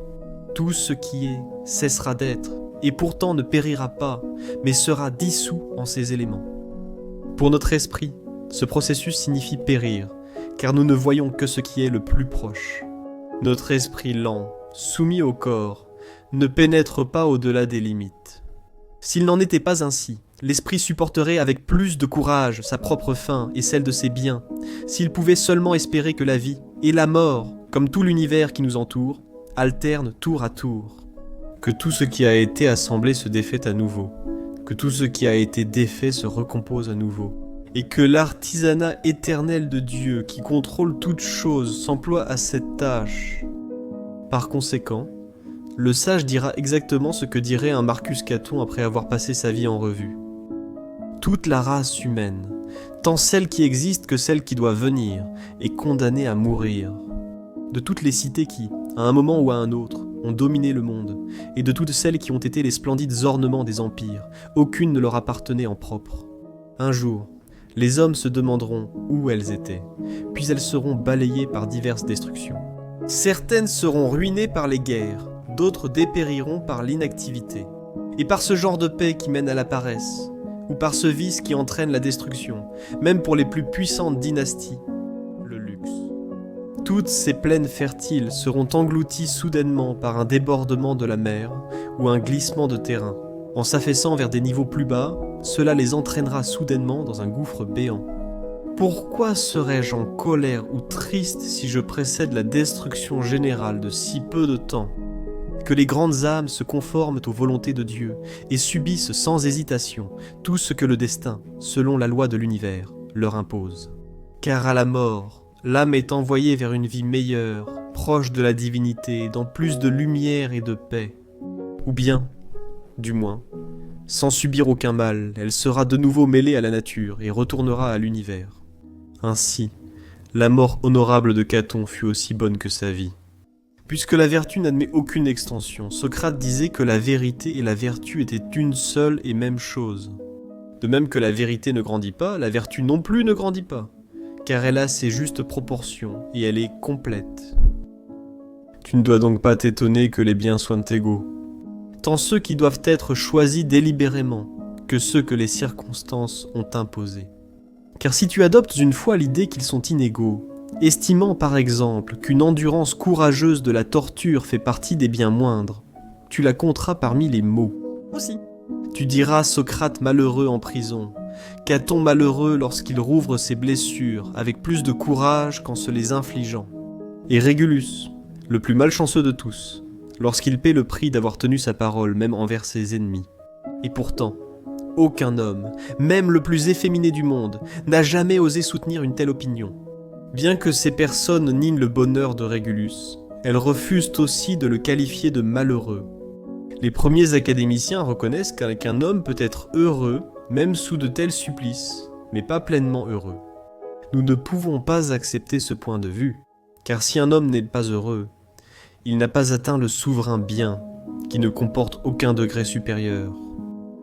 Tout ce qui est cessera d'être, et pourtant ne périra pas, mais sera dissous en ses éléments. Pour notre esprit, ce processus signifie périr, car nous ne voyons que ce qui est le plus proche. Notre esprit lent, soumis au corps, ne pénètre pas au-delà des limites. S'il n'en était pas ainsi, l'esprit supporterait avec plus de courage sa propre fin et celle de ses biens, s'il pouvait seulement espérer que la vie et la mort, comme tout l'univers qui nous entoure, alternent tour à tour. Que tout ce qui a été assemblé se défait à nouveau, que tout ce qui a été défait se recompose à nouveau, et que l'artisanat éternel de Dieu qui contrôle toutes choses s'emploie à cette tâche. Par conséquent, le sage dira exactement ce que dirait un Marcus Caton après avoir passé sa vie en revue. Toute la race humaine, tant celle qui existe que celle qui doit venir, est condamnée à mourir. De toutes les cités qui, à un moment ou à un autre, ont dominé le monde, et de toutes celles qui ont été les splendides ornements des empires, aucune ne leur appartenait en propre. Un jour, les hommes se demanderont où elles étaient, puis elles seront balayées par diverses destructions. Certaines seront ruinées par les guerres, d'autres dépériront par l'inactivité, et par ce genre de paix qui mène à la paresse, ou par ce vice qui entraîne la destruction, même pour les plus puissantes dynasties, le luxe. Toutes ces plaines fertiles seront englouties soudainement par un débordement de la mer ou un glissement de terrain. En s'affaissant vers des niveaux plus bas, cela les entraînera soudainement dans un gouffre béant. Pourquoi serais-je en colère ou triste si je précède la destruction générale de si peu de temps ? Que les grandes âmes se conforment aux volontés de Dieu et subissent sans hésitation tout ce que le destin, selon la loi de l'univers, leur impose. Car à la mort, l'âme est envoyée vers une vie meilleure, proche de la divinité, dans plus de lumière et de paix. Ou bien, du moins, sans subir aucun mal, elle sera de nouveau mêlée à la nature et retournera à l'univers. Ainsi, la mort honorable de Caton fut aussi bonne que sa vie. Puisque la vertu n'admet aucune extension, Socrate disait que la vérité et la vertu étaient une seule et même chose. De même que la vérité ne grandit pas, la vertu non plus ne grandit pas, car elle a ses justes proportions et elle est complète. Tu ne dois donc pas t'étonner que les biens soient égaux, tant ceux qui doivent être choisis délibérément que ceux que les circonstances ont imposés. Car si tu adoptes une fois l'idée qu'ils sont inégaux, estimant par exemple qu'une endurance courageuse de la torture fait partie des biens moindres, tu la compteras parmi les maux. Aussi. Tu diras Socrate malheureux en prison, Caton malheureux lorsqu'il rouvre ses blessures avec plus de courage qu'en se les infligeant, et Régulus, le plus malchanceux de tous, lorsqu'il paie le prix d'avoir tenu sa parole même envers ses ennemis. Et pourtant, aucun homme, même le plus efféminé du monde, n'a jamais osé soutenir une telle opinion. Bien que ces personnes nient le bonheur de Régulus, elles refusent aussi de le qualifier de malheureux. Les premiers académiciens reconnaissent qu'un homme peut être heureux, même sous de tels supplices, mais pas pleinement heureux. Nous ne pouvons pas accepter ce point de vue, car si un homme n'est pas heureux, il n'a pas atteint le souverain bien, qui ne comporte aucun degré supérieur.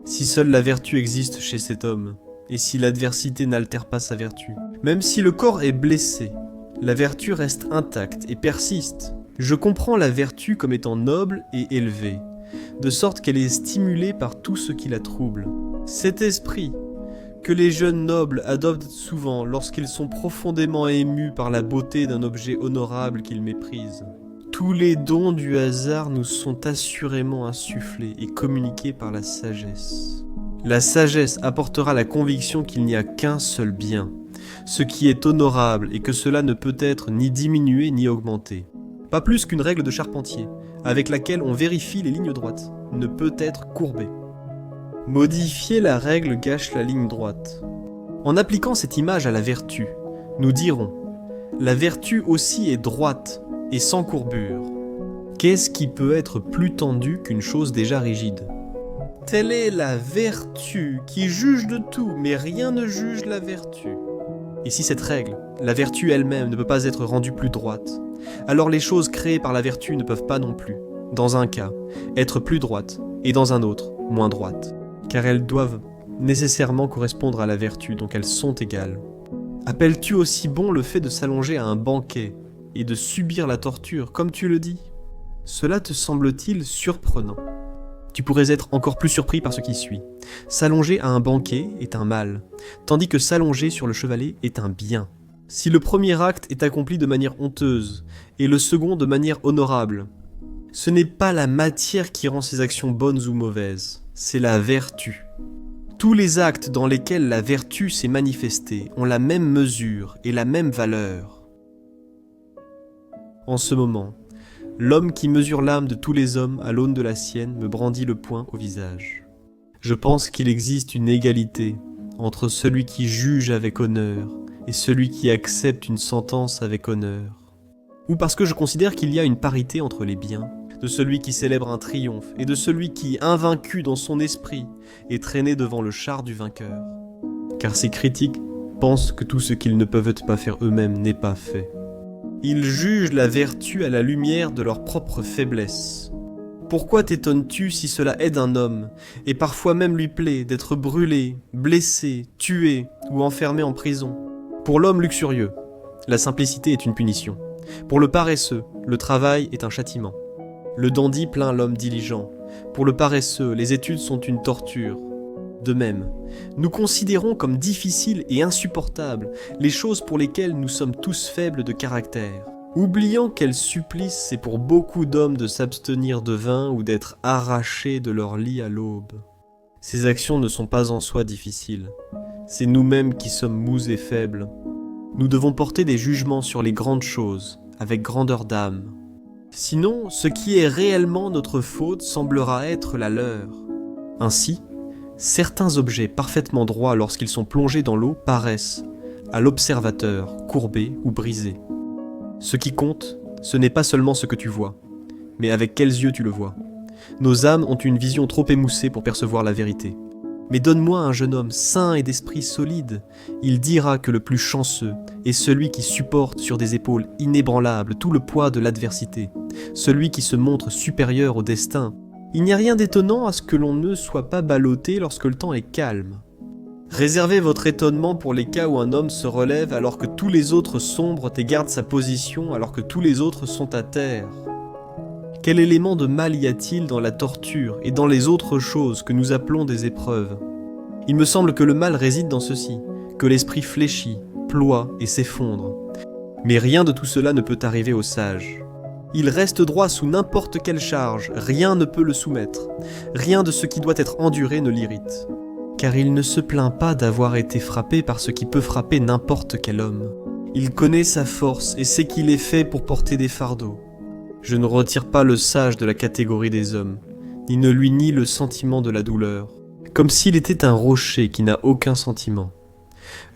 Si seule la vertu existe chez cet homme, et si l'adversité n'altère pas sa vertu, même si le corps est blessé, la vertu reste intacte et persiste. Je comprends la vertu comme étant noble et élevée, de sorte qu'elle est stimulée par tout ce qui la trouble. Cet esprit, que les jeunes nobles adoptent souvent lorsqu'ils sont profondément émus par la beauté d'un objet honorable qu'ils méprisent. Tous les dons du hasard nous sont assurément insufflés et communiqués par la sagesse. La sagesse apportera la conviction qu'il n'y a qu'un seul bien, ce qui est honorable et que cela ne peut être ni diminué ni augmenté. Pas plus qu'une règle de charpentier, avec laquelle on vérifie les lignes droites, ne peut être courbée. Modifier la règle gâche la ligne droite. En appliquant cette image à la vertu, nous dirons « La vertu aussi est droite et sans courbure. Qu'est-ce qui peut être plus tendu qu'une chose déjà rigide ? Telle est la vertu qui juge de tout, mais rien ne juge la vertu. Et si cette règle, la vertu elle-même, ne peut pas être rendue plus droite, alors les choses créées par la vertu ne peuvent pas non plus, dans un cas, être plus droites, et dans un autre, moins droites, car elles doivent nécessairement correspondre à la vertu, donc elles sont égales. Appelles-tu aussi bon le fait de s'allonger à un banquet et de subir la torture, comme tu le dis? Cela te semble-t-il surprenant? Tu pourrais être encore plus surpris par ce qui suit. S'allonger à un banquet est un mal, tandis que s'allonger sur le chevalet est un bien. Si le premier acte est accompli de manière honteuse, et le second de manière honorable, ce n'est pas la matière qui rend ces actions bonnes ou mauvaises, c'est la vertu. Tous les actes dans lesquels la vertu s'est manifestée ont la même mesure et la même valeur. En ce moment, l'homme qui mesure l'âme de tous les hommes à l'aune de la sienne me brandit le poing au visage. Je pense qu'il existe une égalité entre celui qui juge avec honneur et celui qui accepte une sentence avec honneur. Ou parce que je considère qu'il y a une parité entre les biens, de celui qui célèbre un triomphe et de celui qui, invaincu dans son esprit, est traîné devant le char du vainqueur. Car ces critiques pensent que tout ce qu'ils ne peuvent pas faire eux-mêmes n'est pas fait. Ils jugent la vertu à la lumière de leur propre faiblesse. Pourquoi t'étonnes-tu si cela aide un homme, et parfois même lui plaît, d'être brûlé, blessé, tué ou enfermé en prison? Pour l'homme luxurieux, la simplicité est une punition. Pour le paresseux, le travail est un châtiment. Le dandy plaint l'homme diligent. Pour le paresseux, les études sont une torture. De même, nous considérons comme difficiles et insupportables les choses pour lesquelles nous sommes tous faibles de caractère, oubliant quel supplice c'est pour beaucoup d'hommes de s'abstenir de vin ou d'être arrachés de leur lit à l'aube. Ces actions ne sont pas en soi difficiles, c'est nous-mêmes qui sommes mous et faibles. Nous devons porter des jugements sur les grandes choses, avec grandeur d'âme. Sinon, ce qui est réellement notre faute semblera être la leur. Ainsi, certains objets parfaitement droits lorsqu'ils sont plongés dans l'eau paraissent, à l'observateur, courbés ou brisés. Ce qui compte, ce n'est pas seulement ce que tu vois, mais avec quels yeux tu le vois. Nos âmes ont une vision trop émoussée pour percevoir la vérité. Mais donne-moi un jeune homme sain et d'esprit solide, il dira que le plus chanceux est celui qui supporte sur des épaules inébranlables tout le poids de l'adversité, celui qui se montre supérieur au destin. Il n'y a rien d'étonnant à ce que l'on ne soit pas ballotté lorsque le temps est calme. Réservez votre étonnement pour les cas où un homme se relève alors que tous les autres sombrent et garde sa position alors que tous les autres sont à terre. Quel élément de mal y a-t-il dans la torture et dans les autres choses que nous appelons des épreuves? Il me semble que le mal réside dans ceci, que l'esprit fléchit, ploie et s'effondre. Mais rien de tout cela ne peut arriver au sage. Il reste droit sous n'importe quelle charge, rien ne peut le soumettre. Rien de ce qui doit être enduré ne l'irrite. Car il ne se plaint pas d'avoir été frappé par ce qui peut frapper n'importe quel homme. Il connaît sa force et sait qu'il est fait pour porter des fardeaux. Je ne retire pas le sage de la catégorie des hommes, ni ne lui nie le sentiment de la douleur, comme s'il était un rocher qui n'a aucun sentiment.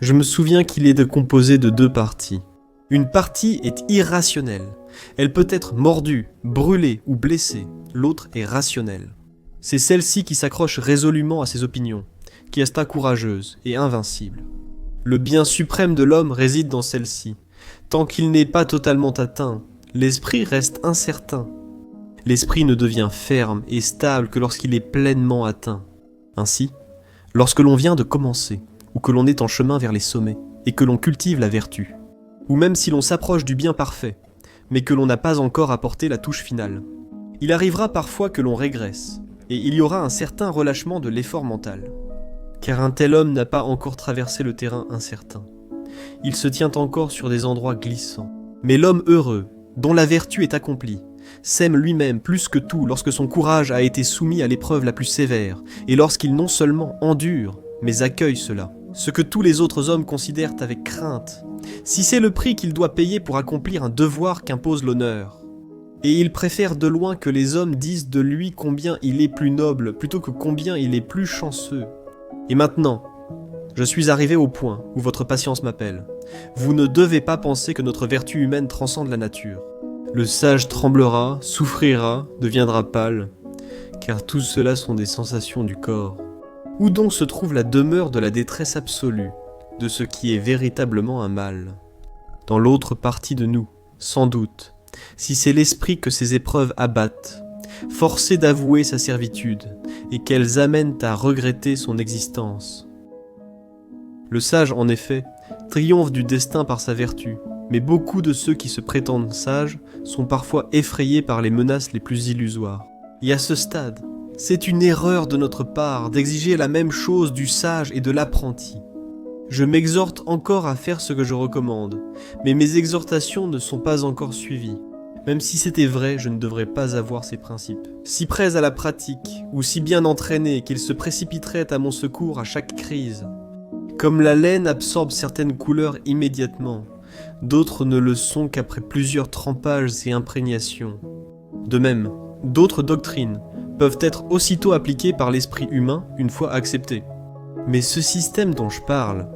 Je me souviens qu'il est composé de deux parties. Une partie est irrationnelle, elle peut être mordue, brûlée ou blessée, l'autre est rationnelle. C'est celle-ci qui s'accroche résolument à ses opinions, qui resta courageuse et invincible. Le bien suprême de l'homme réside dans celle-ci, tant qu'il n'est pas totalement atteint. L'esprit reste incertain. L'esprit ne devient ferme et stable que lorsqu'il est pleinement atteint. Ainsi, lorsque l'on vient de commencer, ou que l'on est en chemin vers les sommets, et que l'on cultive la vertu, ou même si l'on s'approche du bien parfait, mais que l'on n'a pas encore apporté la touche finale, il arrivera parfois que l'on régresse, et il y aura un certain relâchement de l'effort mental. Car un tel homme n'a pas encore traversé le terrain incertain. Il se tient encore sur des endroits glissants. Mais l'homme heureux, dont la vertu est accomplie, s'aime lui-même plus que tout lorsque son courage a été soumis à l'épreuve la plus sévère, et lorsqu'il non seulement endure, mais accueille cela, ce que tous les autres hommes considèrent avec crainte, si c'est le prix qu'il doit payer pour accomplir un devoir qu'impose l'honneur. Et il préfère de loin que les hommes disent de lui combien il est plus noble, plutôt que combien il est plus chanceux. Et maintenant, je suis arrivé au point où votre patience m'appelle. Vous ne devez pas penser que notre vertu humaine transcende la nature. Le sage tremblera, souffrira, deviendra pâle, car tout cela sont des sensations du corps. Où donc se trouve la demeure de la détresse absolue, de ce qui est véritablement un mal? Dans l'autre partie de nous, sans doute, si c'est l'esprit que ces épreuves abattent, forcé d'avouer sa servitude, et qu'elles amènent à regretter son existence. Le sage, en effet, triomphe du destin par sa vertu, mais beaucoup de ceux qui se prétendent sages sont parfois effrayés par les menaces les plus illusoires. Et à ce stade, c'est une erreur de notre part d'exiger la même chose du sage et de l'apprenti. Je m'exhorte encore à faire ce que je recommande, mais mes exhortations ne sont pas encore suivies. Même si c'était vrai, je ne devrais pas avoir ces principes. Si prêts à la pratique, ou si bien entraînés qu'ils se précipiteraient à mon secours à chaque crise. Comme la laine absorbe certaines couleurs immédiatement, d'autres ne le sont qu'après plusieurs trempages et imprégnations. De même, d'autres doctrines peuvent être aussitôt appliquées par l'esprit humain une fois acceptées. Mais ce système dont je parle,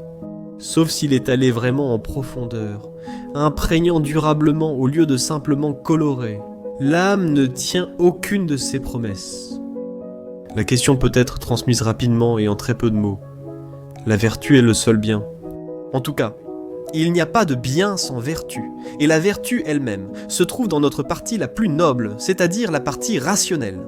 sauf s'il est allé vraiment en profondeur, imprégnant durablement au lieu de simplement colorer, l'âme ne tient aucune de ses promesses. La question peut être transmise rapidement et en très peu de mots. La vertu est le seul bien. En tout cas, il n'y a pas de bien sans vertu, et la vertu elle-même se trouve dans notre partie la plus noble, c'est-à-dire la partie rationnelle.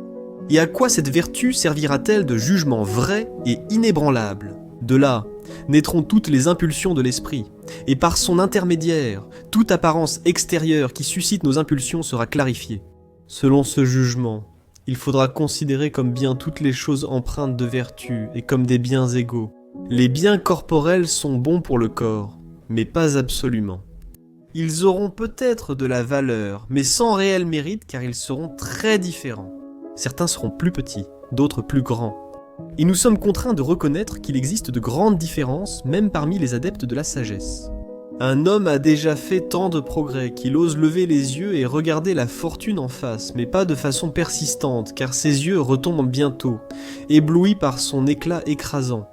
Et à quoi cette vertu servira-t-elle de jugement vrai et inébranlable ? De là naîtront toutes les impulsions de l'esprit, et par son intermédiaire, toute apparence extérieure qui suscite nos impulsions sera clarifiée. Selon ce jugement, il faudra considérer comme bien toutes les choses empreintes de vertu et comme des biens égaux. Les biens corporels sont bons pour le corps, mais pas absolument. Ils auront peut-être de la valeur, mais sans réel mérite car ils seront très différents. Certains seront plus petits, d'autres plus grands. Et nous sommes contraints de reconnaître qu'il existe de grandes différences, même parmi les adeptes de la sagesse. Un homme a déjà fait tant de progrès qu'il ose lever les yeux et regarder la fortune en face, mais pas de façon persistante, car ses yeux retombent bientôt, éblouis par son éclat écrasant.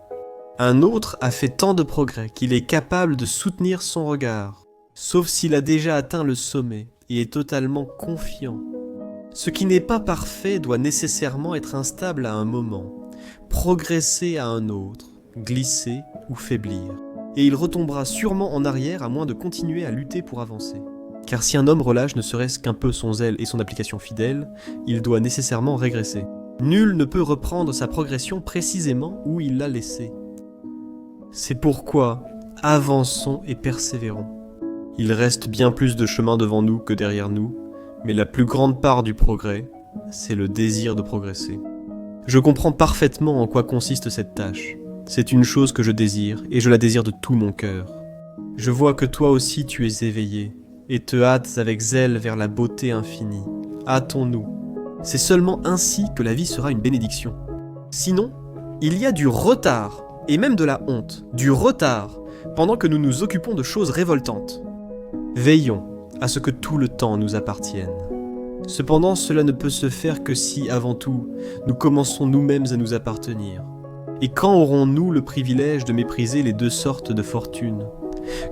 Un autre a fait tant de progrès qu'il est capable de soutenir son regard, sauf s'il a déjà atteint le sommet et est totalement confiant. Ce qui n'est pas parfait doit nécessairement être instable à un moment, progresser à un autre, glisser ou faiblir. Et il retombera sûrement en arrière à moins de continuer à lutter pour avancer. Car si un homme relâche ne serait-ce qu'un peu son zèle et son application fidèle, il doit nécessairement régresser. Nul ne peut reprendre sa progression précisément où il l'a laissée. C'est pourquoi avançons et persévérons. Il reste bien plus de chemin devant nous que derrière nous, mais la plus grande part du progrès, c'est le désir de progresser. Je comprends parfaitement en quoi consiste cette tâche. C'est une chose que je désire, et je la désire de tout mon cœur. Je vois que toi aussi tu es éveillé, et te hâtes avec zèle vers la beauté infinie. Hâtons-nous. C'est seulement ainsi que la vie sera une bénédiction. Sinon, il y a du retard, et même de la honte, du retard, pendant que nous nous occupons de choses révoltantes. Veillons à ce que tout le temps nous appartienne. Cependant, cela ne peut se faire que si, avant tout, nous commençons nous-mêmes à nous appartenir. Et quand aurons-nous le privilège de mépriser les deux sortes de fortune ?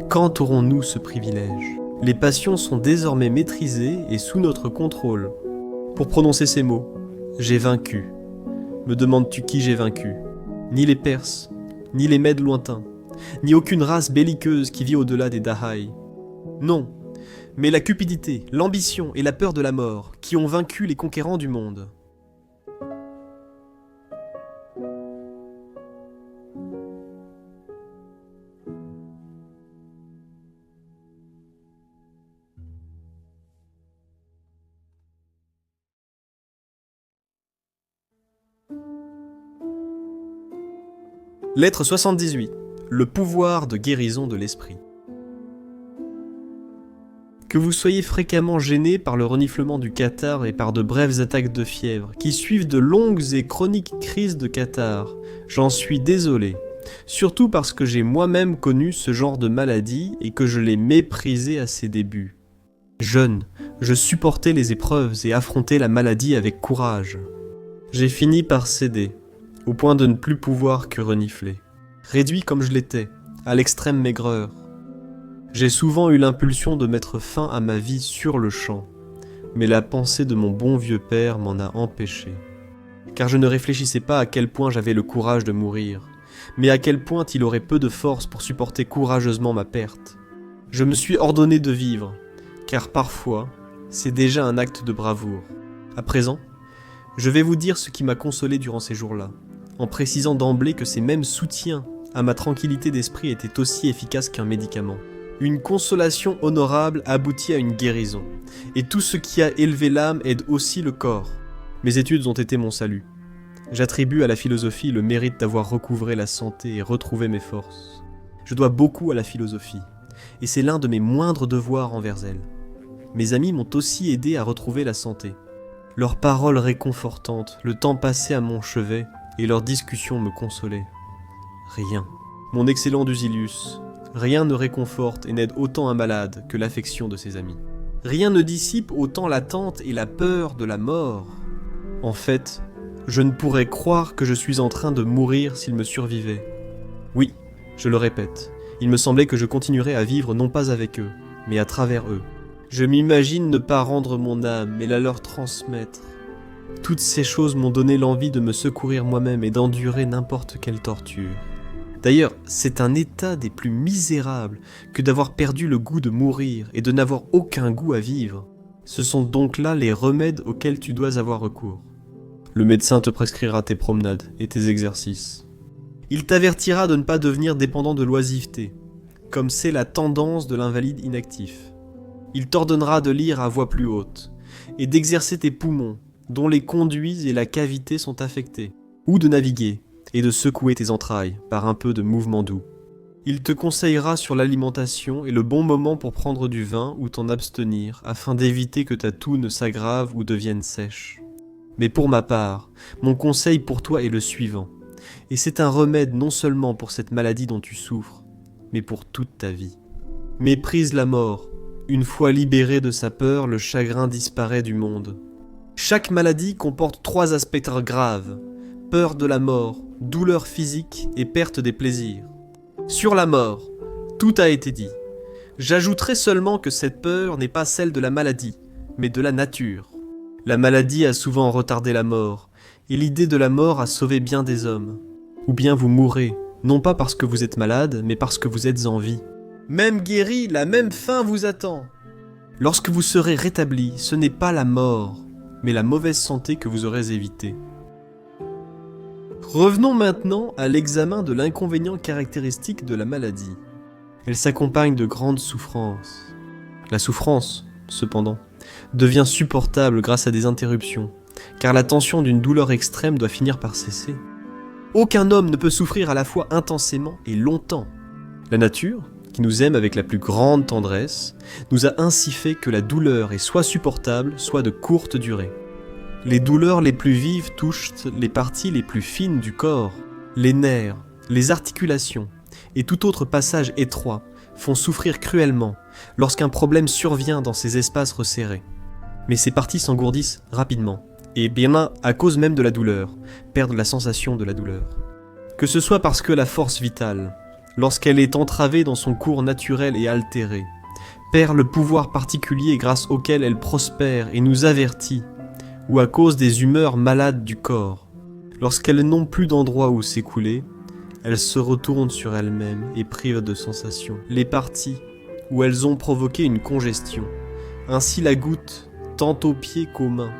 Quand aurons-nous ce privilège ? Les passions sont désormais maîtrisées et sous notre contrôle. Pour prononcer ces mots, j'ai vaincu. Me demandes-tu qui j'ai vaincu ? Ni les Perses, ni les Mèdes lointains, ni aucune race belliqueuse qui vit au-delà des Dahai. Non, mais la cupidité, l'ambition et la peur de la mort qui ont vaincu les conquérants du monde. Lettre 78. Le pouvoir de guérison de l'esprit. Que vous soyez fréquemment gêné par le reniflement du catarrhe et par de brèves attaques de fièvre, qui suivent de longues et chroniques crises de catarrhe, j'en suis désolé, surtout parce que j'ai moi-même connu ce genre de maladie et que je l'ai méprisé à ses débuts. Jeune, je supportais les épreuves et affrontais la maladie avec courage. J'ai fini par céder, au point de ne plus pouvoir que renifler. Réduit comme je l'étais, à l'extrême maigreur. J'ai souvent eu l'impulsion de mettre fin à ma vie sur le champ, mais la pensée de mon bon vieux père m'en a empêché. Car je ne réfléchissais pas à quel point j'avais le courage de mourir, mais à quel point il aurait peu de force pour supporter courageusement ma perte. Je me suis ordonné de vivre, car parfois, c'est déjà un acte de bravoure. À présent, je vais vous dire ce qui m'a consolé durant ces jours-là, en précisant d'emblée que ces mêmes soutiens à ma tranquillité d'esprit était aussi efficace qu'un médicament. Une consolation honorable aboutit à une guérison, et tout ce qui a élevé l'âme aide aussi le corps. Mes études ont été mon salut. J'attribue à la philosophie le mérite d'avoir recouvré la santé et retrouvé mes forces. Je dois beaucoup à la philosophie, et c'est l'un de mes moindres devoirs envers elle. Mes amis m'ont aussi aidé à retrouver la santé. Leurs paroles réconfortantes, le temps passé à mon chevet, et leurs discussions me consolaient. Rien. Mon excellent Dusilius, rien ne réconforte et n'aide autant un malade que l'affection de ses amis. Rien ne dissipe autant l'attente et la peur de la mort. En fait, je ne pourrais croire que je suis en train de mourir s'il me survivait. Oui, je le répète, il me semblait que je continuerais à vivre non pas avec eux, mais à travers eux. Je m'imagine ne pas rendre mon âme, mais la leur transmettre. Toutes ces choses m'ont donné l'envie de me secourir moi-même et d'endurer n'importe quelle torture. D'ailleurs, c'est un état des plus misérables que d'avoir perdu le goût de mourir et de n'avoir aucun goût à vivre. Ce sont donc là les remèdes auxquels tu dois avoir recours. Le médecin te prescrira tes promenades et tes exercices. Il t'avertira de ne pas devenir dépendant de l'oisiveté, comme c'est la tendance de l'invalide inactif. Il t'ordonnera de lire à voix plus haute, et d'exercer tes poumons, dont les conduits et la cavité sont affectés, ou de naviguer, et de secouer tes entrailles par un peu de mouvement doux. Il te conseillera sur l'alimentation et le bon moment pour prendre du vin ou t'en abstenir, afin d'éviter que ta toux ne s'aggrave ou devienne sèche. Mais pour ma part, mon conseil pour toi est le suivant, et c'est un remède non seulement pour cette maladie dont tu souffres, mais pour toute ta vie. Méprise la mort. Une fois libéré de sa peur, le chagrin disparaît du monde. Chaque maladie comporte 3 aspects graves: peur de la mort, douleur physique et perte des plaisirs. Sur la mort, tout a été dit. J'ajouterai seulement que cette peur n'est pas celle de la maladie, mais de la nature. La maladie a souvent retardé la mort, et l'idée de la mort a sauvé bien des hommes. Ou bien vous mourrez, non pas parce que vous êtes malade, mais parce que vous êtes en vie. Même guéri, la même fin vous attend. Lorsque vous serez rétabli, ce n'est pas la mort, mais la mauvaise santé que vous aurez évitée. Revenons maintenant à l'examen de l'inconvénient caractéristique de la maladie. Elle s'accompagne de grandes souffrances. La souffrance, cependant, devient supportable grâce à des interruptions, car la tension d'une douleur extrême doit finir par cesser. Aucun homme ne peut souffrir à la fois intensément et longtemps. La nature, qui nous aime avec la plus grande tendresse, nous a ainsi fait que la douleur est soit supportable, soit de courte durée. Les douleurs les plus vives touchent les parties les plus fines du corps. Les nerfs, les articulations et tout autre passage étroit font souffrir cruellement lorsqu'un problème survient dans ces espaces resserrés. Mais ces parties s'engourdissent rapidement, et bien à cause même de la douleur, perdent la sensation de la douleur. Que ce soit parce que la force vitale, lorsqu'elle est entravée dans son cours naturel et altéré, perd le pouvoir particulier grâce auquel elle prospère et nous avertit, ou à cause des humeurs malades du corps. Lorsqu'elles n'ont plus d'endroit où s'écouler, elles se retournent sur elles-mêmes et privent de sensations les parties où elles ont provoqué une congestion. Ainsi la goutte, tant aux pieds qu'aux mains,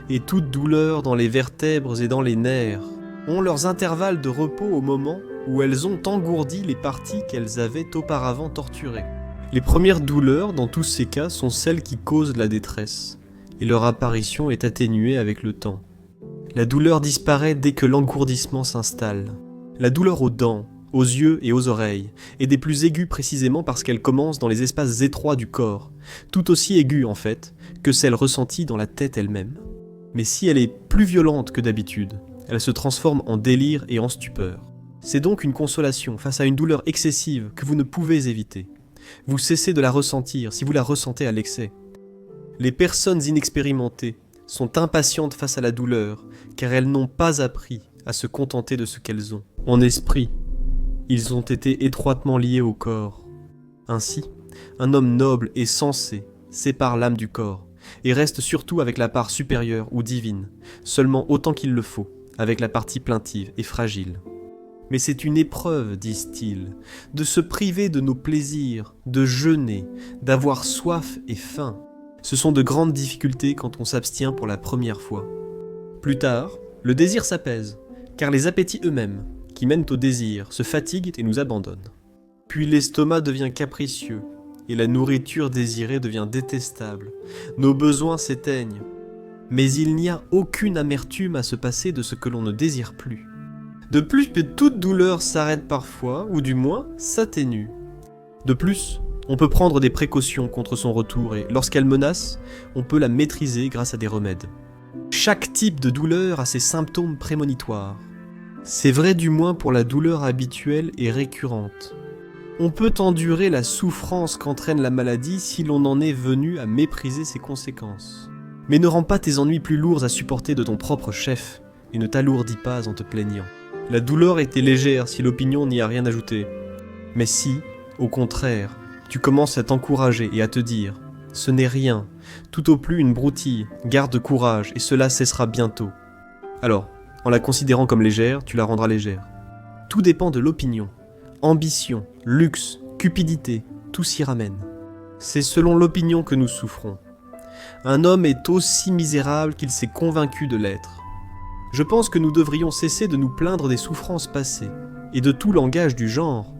et toute douleur dans les vertèbres et dans les nerfs, ont leurs intervalles de repos au moment où elles ont engourdi les parties qu'elles avaient auparavant torturées. Les premières douleurs dans tous ces cas sont celles qui causent la détresse, et leur apparition est atténuée avec le temps. La douleur disparaît dès que l'engourdissement s'installe. La douleur aux dents, aux yeux et aux oreilles est des plus aiguës précisément parce qu'elle commence dans les espaces étroits du corps, tout aussi aiguë en fait que celle ressentie dans la tête elle-même. Mais si elle est plus violente que d'habitude, elle se transforme en délire et en stupeur. C'est donc une consolation face à une douleur excessive que vous ne pouvez éviter. Vous cessez de la ressentir si vous la ressentez à l'excès. Les personnes inexpérimentées sont impatientes face à la douleur car elles n'ont pas appris à se contenter de ce qu'elles ont. En esprit, ils ont été étroitement liés au corps. Ainsi, un homme noble et sensé sépare l'âme du corps et reste surtout avec la part supérieure ou divine, seulement autant qu'il le faut, avec la partie plaintive et fragile. Mais c'est une épreuve, disent-ils, de se priver de nos plaisirs, de jeûner, d'avoir soif et faim. Ce sont de grandes difficultés quand on s'abstient pour la première fois. Plus tard, le désir s'apaise, car les appétits eux-mêmes, qui mènent au désir, se fatiguent et nous abandonnent. Puis l'estomac devient capricieux, et la nourriture désirée devient détestable. Nos besoins s'éteignent. Mais il n'y a aucune amertume à se passer de ce que l'on ne désire plus. De plus, toute douleur s'arrête parfois, ou du moins s'atténue. De plus, on peut prendre des précautions contre son retour et lorsqu'elle menace, on peut la maîtriser grâce à des remèdes. Chaque type de douleur a ses symptômes prémonitoires. C'est vrai du moins pour la douleur habituelle et récurrente. On peut endurer la souffrance qu'entraîne la maladie si l'on en est venu à mépriser ses conséquences. Mais ne rends pas tes ennuis plus lourds à supporter de ton propre chef et ne t'alourdis pas en te plaignant. La douleur était légère si l'opinion n'y a rien ajouté. Mais si, au contraire, tu commences à t'encourager et à te dire « ce n'est rien, tout au plus une broutille, garde courage et cela cessera bientôt », alors, en la considérant comme légère, tu la rendras légère. Tout dépend de l'opinion. Ambition, luxe, cupidité, tout s'y ramène. C'est selon l'opinion que nous souffrons. Un homme est aussi misérable qu'il s'est convaincu de l'être. Je pense que nous devrions cesser de nous plaindre des souffrances passées, et de tout langage du genre.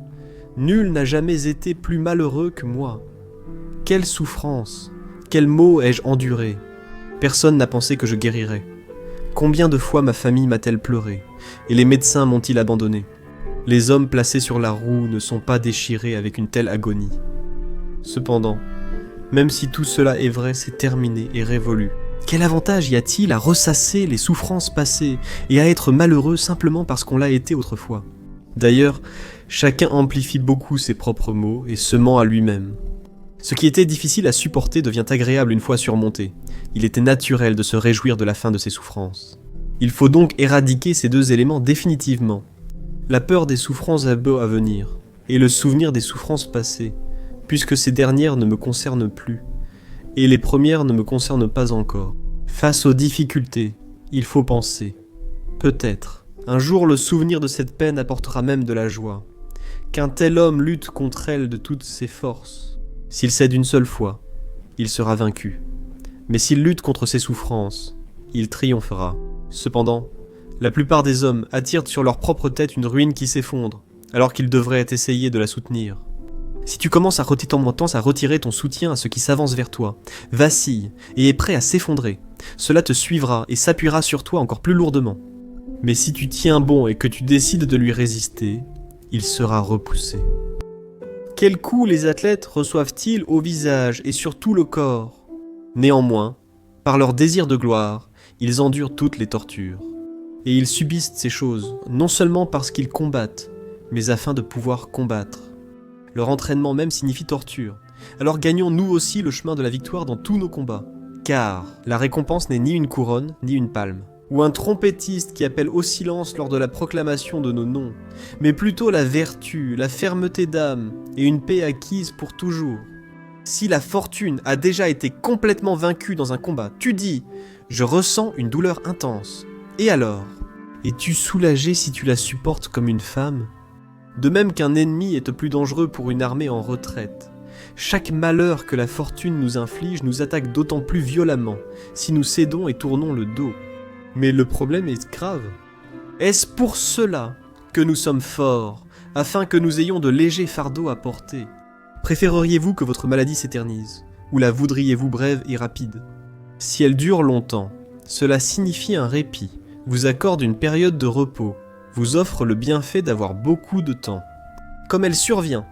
Nul n'a jamais été plus malheureux que moi. Quelle souffrance, quels maux ai-je endurés. Personne n'a pensé que je guérirais. Combien de fois ma famille m'a-t-elle pleuré, et les médecins m'ont-ils abandonné. Les hommes placés sur la roue ne sont pas déchirés avec une telle agonie. Cependant, même si tout cela est vrai, c'est terminé et révolu. Quel avantage y a-t-il à ressasser les souffrances passées et à être malheureux simplement parce qu'on l'a été autrefois? D'ailleurs, chacun amplifie beaucoup ses propres maux et se ment à lui-même. Ce qui était difficile à supporter devient agréable une fois surmonté. Il était naturel de se réjouir de la fin de ses souffrances. Il faut donc éradiquer ces deux éléments définitivement. La peur des souffrances à venir et le souvenir des souffrances passées, puisque ces dernières ne me concernent plus, et les premières ne me concernent pas encore. Face aux difficultés, il faut penser. Peut-être, un jour le souvenir de cette peine apportera même de la joie. Qu'un tel homme lutte contre elle de toutes ses forces. S'il cède une seule fois, il sera vaincu. Mais s'il lutte contre ses souffrances, il triomphera. Cependant, la plupart des hommes attirent sur leur propre tête une ruine qui s'effondre, alors qu'ils devraient essayer de la soutenir. Si tu commences à retirer ton soutien à ce qui s'avance vers toi, vacille et est prêt à s'effondrer, cela te suivra et s'appuiera sur toi encore plus lourdement. Mais si tu tiens bon et que tu décides de lui résister, il sera repoussé. Quels coups les athlètes reçoivent-ils au visage et sur tout le corps? Néanmoins, par leur désir de gloire, ils endurent toutes les tortures. Et ils subissent ces choses, non seulement parce qu'ils combattent, mais afin de pouvoir combattre. Leur entraînement même signifie torture. Alors gagnons nous aussi le chemin de la victoire dans tous nos combats. Car la récompense n'est ni une couronne, ni une palme, ou un trompettiste qui appelle au silence lors de la proclamation de nos noms, mais plutôt la vertu, la fermeté d'âme et une paix acquise pour toujours. Si la fortune a déjà été complètement vaincue dans un combat, tu dis « Je ressens une douleur intense ». Et alors? Es-tu soulagé si tu la supportes comme une femme? De même qu'un ennemi est plus dangereux pour une armée en retraite. Chaque malheur que la fortune nous inflige nous attaque d'autant plus violemment si nous cédons et tournons le dos. Mais le problème est grave. Est-ce pour cela que nous sommes forts, afin que nous ayons de légers fardeaux à porter? Préféreriez-vous que votre maladie s'éternise, ou la voudriez-vous brève et rapide? Si elle dure longtemps, cela signifie un répit, vous accorde une période de repos, vous offre le bienfait d'avoir beaucoup de temps. Comme elle survient,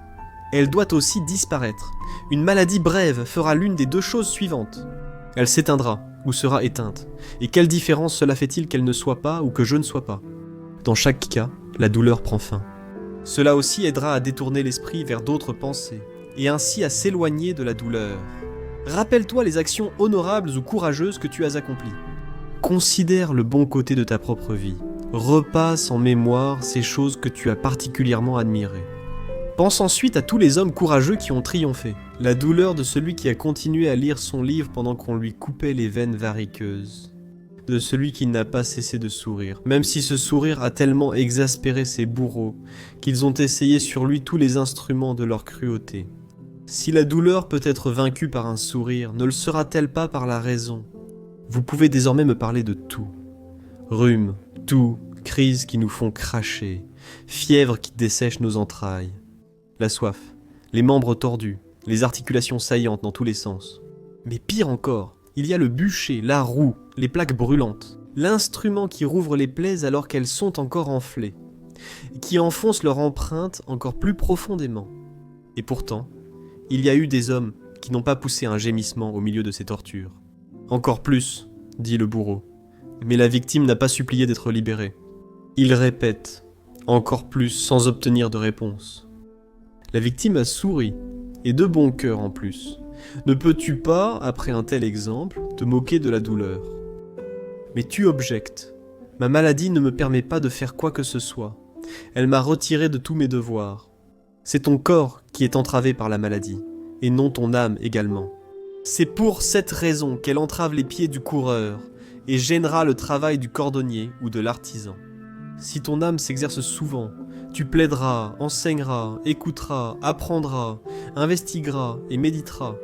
elle doit aussi disparaître. Une maladie brève fera l'une des deux choses suivantes. Elle s'éteindra ou sera éteinte. Et quelle différence cela fait-il qu'elle ne soit pas ou que je ne sois pas? Dans chaque cas, la douleur prend fin. Cela aussi aidera à détourner l'esprit vers d'autres pensées, et ainsi à s'éloigner de la douleur. Rappelle-toi les actions honorables ou courageuses que tu as accomplies. Considère le bon côté de ta propre vie. Repasse en mémoire ces choses que tu as particulièrement admirées. Pense ensuite à tous les hommes courageux qui ont triomphé. La douleur de celui qui a continué à lire son livre pendant qu'on lui coupait les veines variqueuses. De celui qui n'a pas cessé de sourire, même si ce sourire a tellement exaspéré ses bourreaux qu'ils ont essayé sur lui tous les instruments de leur cruauté. Si la douleur peut être vaincue par un sourire, ne le sera-t-elle pas par la raison? Vous pouvez désormais me parler de tout. Rhume, toux, crises qui nous font cracher, fièvre qui dessèche nos entrailles. La soif, les membres tordus, les articulations saillantes dans tous les sens. Mais pire encore, il y a le bûcher, la roue, les plaques brûlantes, l'instrument qui rouvre les plaies alors qu'elles sont encore enflées, qui enfonce leur empreinte encore plus profondément. Et pourtant, il y a eu des hommes qui n'ont pas poussé un gémissement au milieu de ces tortures. Encore plus, dit le bourreau, mais la victime n'a pas supplié d'être libérée. Il répète, encore plus sans obtenir de réponse. La victime a souri, et de bon cœur en plus. Ne peux-tu pas, après un tel exemple, te moquer de la douleur ? Mais tu objectes. Ma maladie ne me permet pas de faire quoi que ce soit. Elle m'a retiré de tous mes devoirs. C'est ton corps qui est entravé par la maladie, et non ton âme également. C'est pour cette raison qu'elle entrave les pieds du coureur, et gênera le travail du cordonnier ou de l'artisan. Si ton âme s'exerce souvent, tu plaideras, enseigneras, écouteras, apprendras, investigueras et méditeras.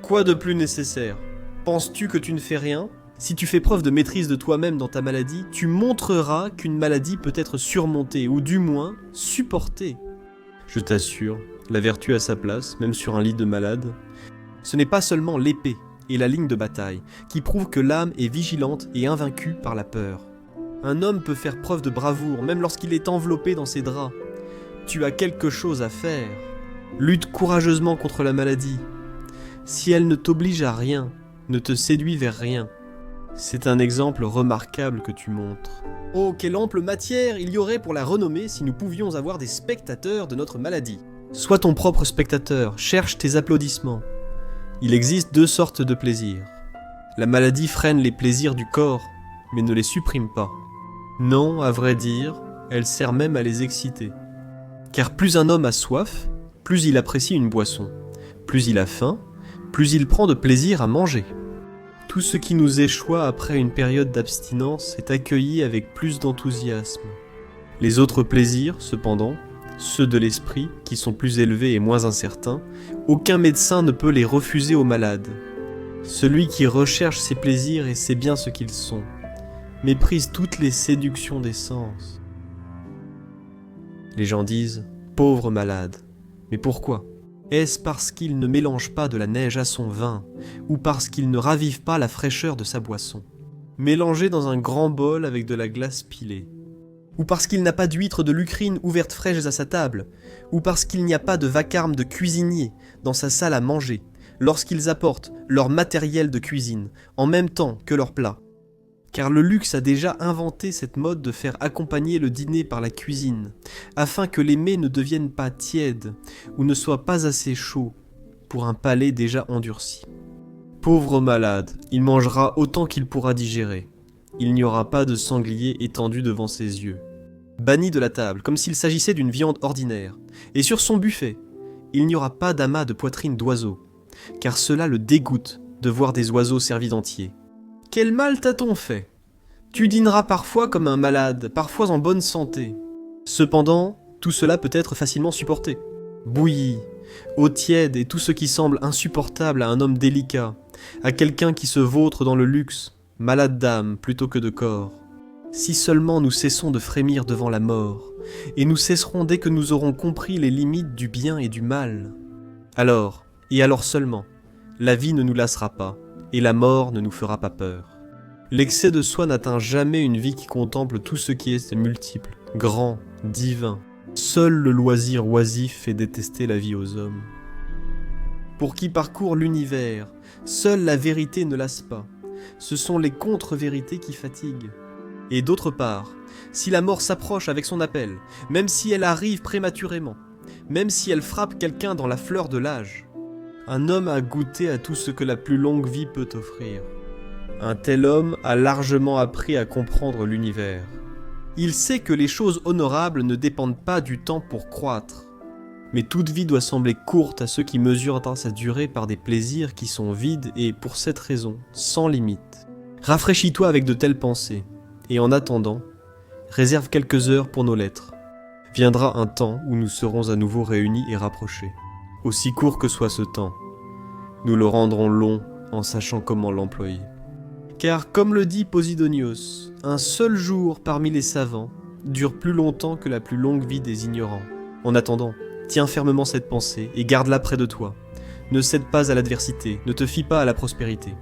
Quoi de plus nécessaire ? Penses-tu que tu ne fais rien ? Si tu fais preuve de maîtrise de toi-même dans ta maladie, tu montreras qu'une maladie peut être surmontée, ou du moins supportée. Je t'assure, la vertu a sa place, même sur un lit de malade. Ce n'est pas seulement l'épée et la ligne de bataille qui prouvent que l'âme est vigilante et invaincue par la peur. Un homme peut faire preuve de bravoure, même lorsqu'il est enveloppé dans ses draps. Tu as quelque chose à faire. Lutte courageusement contre la maladie. Si elle ne t'oblige à rien, ne te séduit vers rien. C'est un exemple remarquable que tu montres. Oh, quelle ample matière il y aurait pour la renommer si nous pouvions avoir des spectateurs de notre maladie. Sois ton propre spectateur, cherche tes applaudissements. Il existe deux sortes de plaisirs. La maladie freine les plaisirs du corps, mais ne les supprime pas. Non, à vrai dire, elle sert même à les exciter. Car plus un homme a soif, plus il apprécie une boisson. Plus il a faim, plus il prend de plaisir à manger. Tout ce qui nous échoit après une période d'abstinence est accueilli avec plus d'enthousiasme. Les autres plaisirs, cependant, ceux de l'esprit, qui sont plus élevés et moins incertains, aucun médecin ne peut les refuser aux malades. Celui qui recherche ces plaisirs et sait bien ce qu'ils sont, méprise toutes les séductions des sens. Les gens disent « pauvre malade ». Mais pourquoi ? Est-ce parce qu'il ne mélange pas de la neige à son vin, ou parce qu'il ne ravive pas la fraîcheur de sa boisson, mélangée dans un grand bol avec de la glace pilée ? Ou parce qu'il n'a pas d'huîtres de Lucrine ouvertes fraîches à sa table, ou parce qu'il n'y a pas de vacarme de cuisinier dans sa salle à manger, lorsqu'ils apportent leur matériel de cuisine, en même temps que leurs plats. Car le luxe a déjà inventé cette mode de faire accompagner le dîner par la cuisine, afin que les mets ne deviennent pas tièdes ou ne soient pas assez chauds pour un palais déjà endurci. Pauvre malade, il mangera autant qu'il pourra digérer. Il n'y aura pas de sanglier étendu devant ses yeux. Banni de la table, comme s'il s'agissait d'une viande ordinaire. Et sur son buffet, il n'y aura pas d'amas de poitrine d'oiseaux, car cela le dégoûte de voir des oiseaux servis entiers. Quel mal t'a-t-on fait ? Tu dîneras parfois comme un malade, parfois en bonne santé. Cependant, tout cela peut être facilement supporté. Bouillie, eau tiède et tout ce qui semble insupportable à un homme délicat, à quelqu'un qui se vautre dans le luxe, malade d'âme plutôt que de corps. Si seulement nous cessons de frémir devant la mort, et nous cesserons dès que nous aurons compris les limites du bien et du mal. Alors, et alors seulement, la vie ne nous lassera pas, et la mort ne nous fera pas peur. L'excès de soi n'atteint jamais une vie qui contemple tout ce qui est multiple, grand, divin. Seul le loisir oisif fait détester la vie aux hommes. Pour qui parcourt l'univers, seule la vérité ne lasse pas. Ce sont les contre-vérités qui fatiguent. Et d'autre part, si la mort s'approche avec son appel, même si elle arrive prématurément, même si elle frappe quelqu'un dans la fleur de l'âge, un homme a goûté à tout ce que la plus longue vie peut offrir. Un tel homme a largement appris à comprendre l'univers. Il sait que les choses honorables ne dépendent pas du temps pour croître. Mais toute vie doit sembler courte à ceux qui mesurent sa durée par des plaisirs qui sont vides et, pour cette raison, sans limite. Rafraîchis-toi avec de telles pensées, et en attendant, réserve quelques heures pour nos lettres. Viendra un temps où nous serons à nouveau réunis et rapprochés. Aussi court que soit ce temps, nous le rendrons long en sachant comment l'employer. Car comme le dit Posidonios, un seul jour parmi les savants dure plus longtemps que la plus longue vie des ignorants. En attendant, tiens fermement cette pensée et garde-la près de toi. Ne cède pas à l'adversité, ne te fie pas à la prospérité.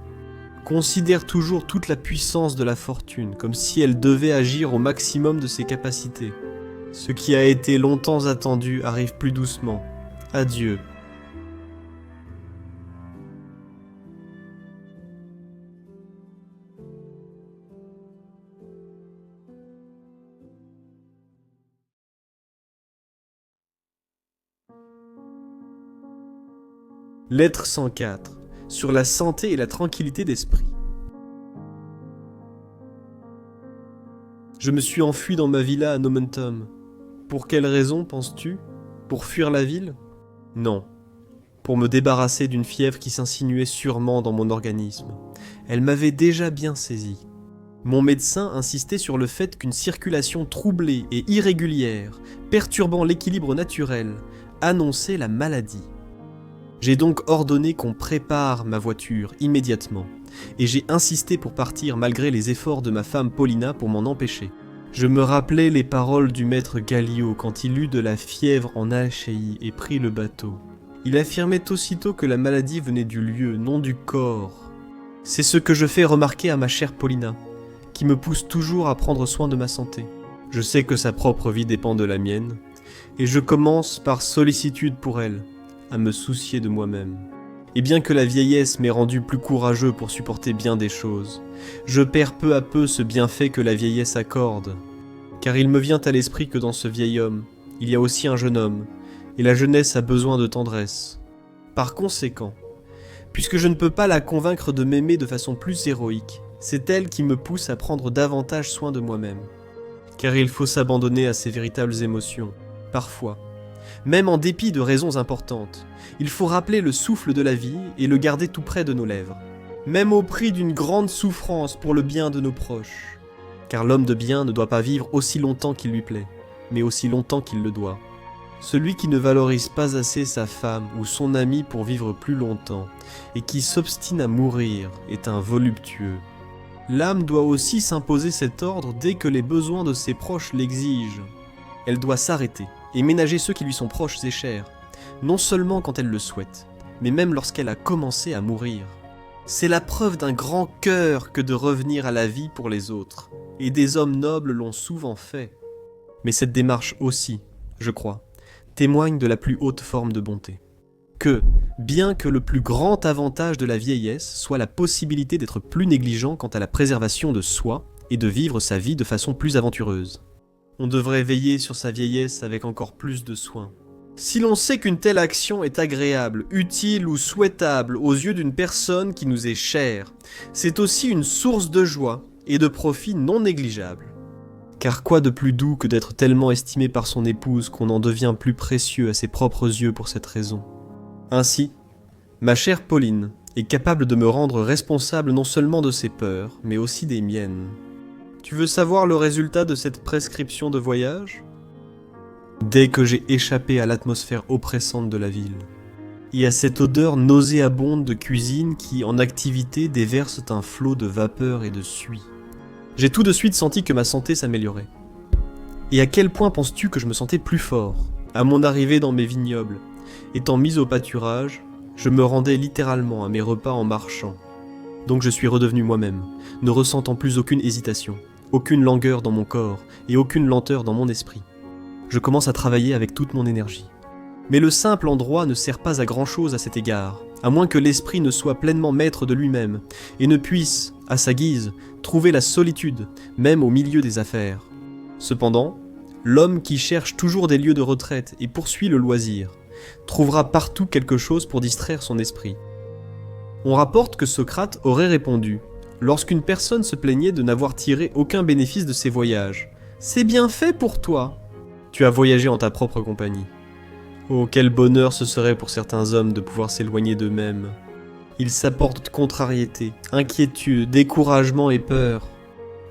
Considère toujours toute la puissance de la fortune comme si elle devait agir au maximum de ses capacités. Ce qui a été longtemps attendu arrive plus doucement. Adieu. Lettre 104. Sur la santé et la tranquillité d'esprit. Je me suis enfui dans ma villa à Nomentum. Pour quelle raison, penses-tu? Pour fuir la ville? Non. Pour me débarrasser d'une fièvre qui s'insinuait sûrement dans mon organisme. Elle m'avait déjà bien saisi. Mon médecin insistait sur le fait qu'une circulation troublée et irrégulière, perturbant l'équilibre naturel, annonçait la maladie. J'ai donc ordonné qu'on prépare ma voiture immédiatement, et j'ai insisté pour partir malgré les efforts de ma femme Paulina pour m'en empêcher. Je me rappelais les paroles du maître Gallio quand il eut de la fièvre en Achéie et prit le bateau. Il affirmait aussitôt que la maladie venait du lieu, non du corps. C'est ce que je fais remarquer à ma chère Paulina, qui me pousse toujours à prendre soin de ma santé. Je sais que sa propre vie dépend de la mienne, et je commence par sollicitude pour elle, à me soucier de moi-même. Et bien que la vieillesse m'ait rendu plus courageux pour supporter bien des choses, je perds peu à peu ce bienfait que la vieillesse accorde, car il me vient à l'esprit que dans ce vieil homme, il y a aussi un jeune homme, et la jeunesse a besoin de tendresse. Par conséquent, puisque je ne peux pas la convaincre de m'aimer de façon plus héroïque, c'est elle qui me pousse à prendre davantage soin de moi-même. Car il faut s'abandonner à ses véritables émotions, parfois. Même en dépit de raisons importantes, il faut rappeler le souffle de la vie et le garder tout près de nos lèvres. Même au prix d'une grande souffrance pour le bien de nos proches. Car l'homme de bien ne doit pas vivre aussi longtemps qu'il lui plaît, mais aussi longtemps qu'il le doit. Celui qui ne valorise pas assez sa femme ou son ami pour vivre plus longtemps, et qui s'obstine à mourir, est un voluptueux. L'âme doit aussi s'imposer cet ordre dès que les besoins de ses proches l'exigent. Elle doit s'arrêter et ménager ceux qui lui sont proches et chers, non seulement quand elle le souhaite, mais même lorsqu'elle a commencé à mourir. C'est la preuve d'un grand cœur que de revenir à la vie pour les autres, et des hommes nobles l'ont souvent fait. Mais cette démarche aussi, je crois, témoigne de la plus haute forme de bonté. Que, bien que le plus grand avantage de la vieillesse soit la possibilité d'être plus négligent quant à la préservation de soi et de vivre sa vie de façon plus aventureuse. On devrait veiller sur sa vieillesse avec encore plus de soin. Si l'on sait qu'une telle action est agréable, utile ou souhaitable aux yeux d'une personne qui nous est chère, c'est aussi une source de joie et de profit non négligeable. Car quoi de plus doux que d'être tellement estimé par son épouse qu'on en devient plus précieux à ses propres yeux pour cette raison. Ainsi, ma chère Pauline est capable de me rendre responsable non seulement de ses peurs, mais aussi des miennes. Tu veux savoir le résultat de cette prescription de voyage? Dès que j'ai échappé à l'atmosphère oppressante de la ville, et à cette odeur nauséabonde de cuisine qui, en activité, déverse un flot de vapeur et de suie, j'ai tout de suite senti que ma santé s'améliorait. Et à quel point penses-tu que je me sentais plus fort? À mon arrivée dans mes vignobles, étant mis au pâturage, je me rendais littéralement à mes repas en marchant. Donc je suis redevenu moi-même, ne ressentant plus aucune hésitation, aucune langueur dans mon corps et aucune lenteur dans mon esprit. Je commence à travailler avec toute mon énergie. Mais le simple endroit ne sert pas à grand-chose à cet égard, à moins que l'esprit ne soit pleinement maître de lui-même et ne puisse, à sa guise, trouver la solitude, même au milieu des affaires. Cependant, l'homme qui cherche toujours des lieux de retraite et poursuit le loisir, trouvera partout quelque chose pour distraire son esprit. On rapporte que Socrate aurait répondu, lorsqu'une personne se plaignait de n'avoir tiré aucun bénéfice de ses voyages: « C'est bien fait pour toi. Tu as voyagé en ta propre compagnie. Oh, quel bonheur ce serait pour certains hommes de pouvoir s'éloigner d'eux-mêmes. Ils s'apportent contrariété, inquiétude, découragement et peur.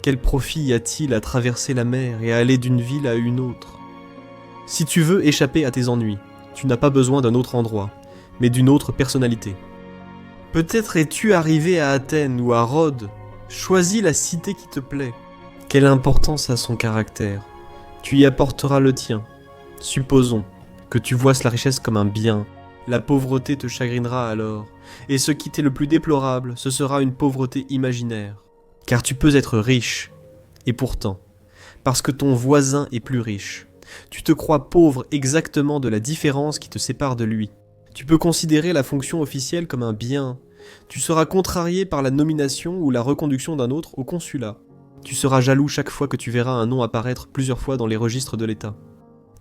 Quel profit y a-t-il à traverser la mer et à aller d'une ville à une autre? Si tu veux échapper à tes ennuis, tu n'as pas besoin d'un autre endroit, mais d'une autre personnalité. Peut-être es-tu arrivé à Athènes ou à Rhodes, Choisis la cité qui te plaît. Quelle importance a son caractère? Tu y apporteras le tien. Supposons que tu voies la richesse comme un bien. La pauvreté te chagrinera alors, et ce qui t'est le plus déplorable, ce sera une pauvreté imaginaire. Car tu peux être riche, et pourtant, parce que ton voisin est plus riche, tu te crois pauvre exactement de la différence qui te sépare de lui. Tu peux considérer la fonction officielle comme un bien. Tu seras contrarié par la nomination ou la reconduction d'un autre au consulat. Tu seras jaloux chaque fois que tu verras un nom apparaître plusieurs fois dans les registres de l'État.